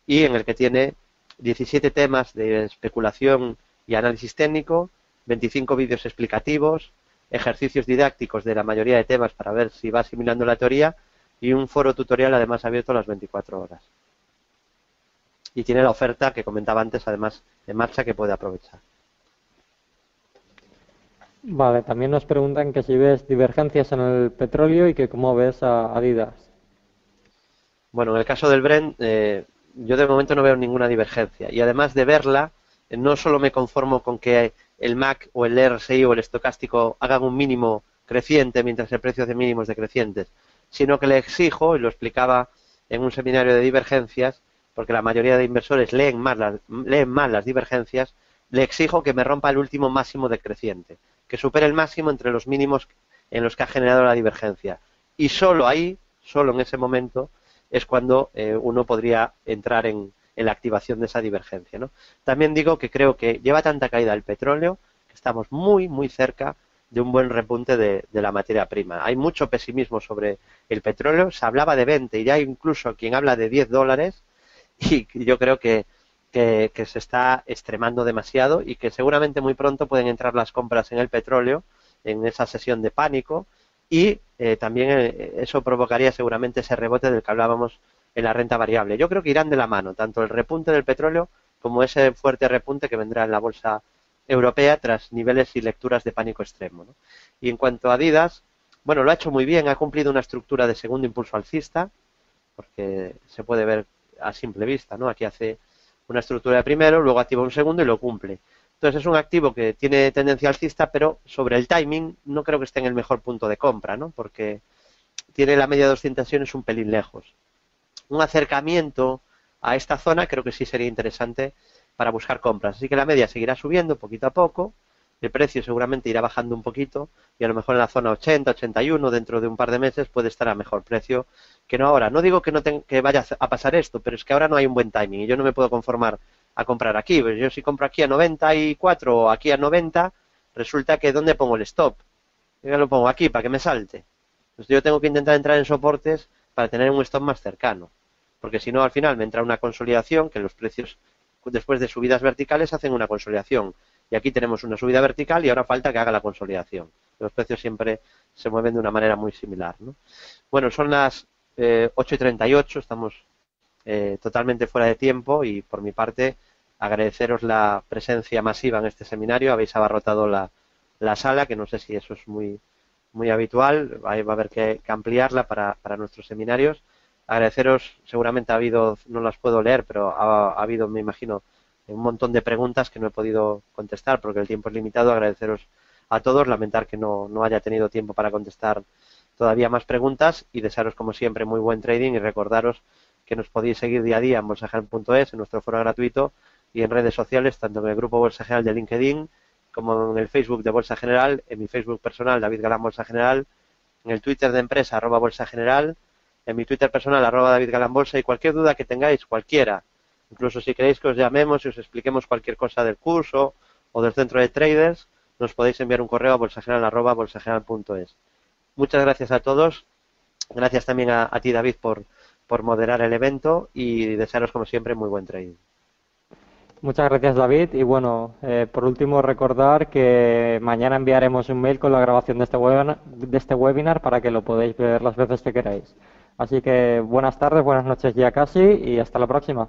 y en el que tiene 17 temas de especulación y análisis técnico, 25 vídeos explicativos, ejercicios didácticos de la mayoría de temas para ver si va asimilando la teoría, y un foro tutorial además abierto a las 24 horas. Y tiene la oferta que comentaba antes, además en marcha, que puede aprovechar.
Vale, también nos preguntan que si ves divergencias en el petróleo y que cómo ves a Adidas.
Bueno, en el caso del Brent, yo de momento no veo ninguna divergencia. Y además de verla, no solo me conformo con que el MAC o el RSI o el estocástico hagan un mínimo creciente mientras el precio hace mínimos decrecientes, sino que le exijo, y lo explicaba en un seminario de divergencias, porque la mayoría de inversores leen mal las divergencias, le exijo que me rompa el último máximo decreciente, que supere el máximo entre los mínimos en los que ha generado la divergencia. Y solo ahí, solo en ese momento, es cuando uno podría entrar en la activación de esa divergencia, ¿no? También digo que creo que lleva tanta caída el petróleo que estamos muy, muy cerca de un buen repunte de la materia prima. Hay mucho pesimismo sobre el petróleo, se hablaba de 20 y ya hay incluso quien habla de $10, y yo creo que se está extremando demasiado y que seguramente muy pronto pueden entrar las compras en el petróleo en esa sesión de pánico, y también eso provocaría seguramente ese rebote del que hablábamos en la renta variable. Yo creo que irán de la mano, tanto el repunte del petróleo como ese fuerte repunte que vendrá en la bolsa europea tras niveles y lecturas de pánico extremo, ¿no? Y en cuanto a Adidas, bueno, lo ha hecho muy bien, ha cumplido una estructura de segundo impulso alcista, porque se puede ver a simple vista, ¿no? Aquí hace una estructura de primero, luego activa un segundo y lo cumple. Entonces es un activo que tiene tendencia alcista, pero sobre el timing no creo que esté en el mejor punto de compra, ¿no? Porque tiene la media de 200 sesiones un pelín lejos. Un acercamiento a esta zona creo que sí sería interesante para buscar compras. Así que la media seguirá subiendo poquito a poco, el precio seguramente irá bajando un poquito, y a lo mejor en la zona 80, 81, dentro de un par de meses puede estar a mejor precio que no ahora. No digo que vaya a pasar esto, pero es que ahora no hay un buen timing y yo no me puedo conformar a comprar aquí. Pues yo si compro aquí a 94 o aquí a 90, resulta que ¿dónde pongo el stop? Yo lo pongo aquí para que me salte. Entonces yo tengo que intentar entrar en soportes para tener un stop más cercano, porque si no al final me entra una consolidación, que los precios después de subidas verticales hacen una consolidación, y aquí tenemos una subida vertical y ahora falta que haga la consolidación. Los precios siempre se mueven de una manera muy similar, ¿no? Bueno, son las 8:38, estamos totalmente fuera de tiempo, y por mi parte agradeceros la presencia masiva en este seminario. Habéis abarrotado la sala, que no sé si eso es muy habitual, va a haber que ampliarla para nuestros seminarios. Agradeceros, seguramente ha habido, no las puedo leer, pero ha habido, me imagino, un montón de preguntas que no he podido contestar porque el tiempo es limitado. Agradeceros a todos, lamentar que no haya tenido tiempo para contestar todavía más preguntas, y desearos como siempre muy buen trading, y recordaros que nos podéis seguir día a día en bolsageneral.es, en nuestro foro gratuito, y en redes sociales, tanto en el grupo Bolsa General de LinkedIn como en el Facebook de Bolsa General, en mi Facebook personal David Galán Bolsa General, en el Twitter de empresa @Bolsa General, en mi Twitter personal @David Galán Bolsa, y cualquier duda que tengáis, cualquiera, incluso si queréis que os llamemos y os expliquemos cualquier cosa del curso o del centro de traders, nos podéis enviar un correo a bolsageneral@bolsageneral.es. Muchas gracias a todos, gracias también a ti, David, por moderar el evento, y desearos como siempre muy buen trading.
Muchas gracias, David. Y bueno, por último, recordar que mañana enviaremos un mail con la grabación de este webinar para que lo podáis ver las veces que queráis. Así que buenas tardes, buenas noches ya casi, y hasta la próxima.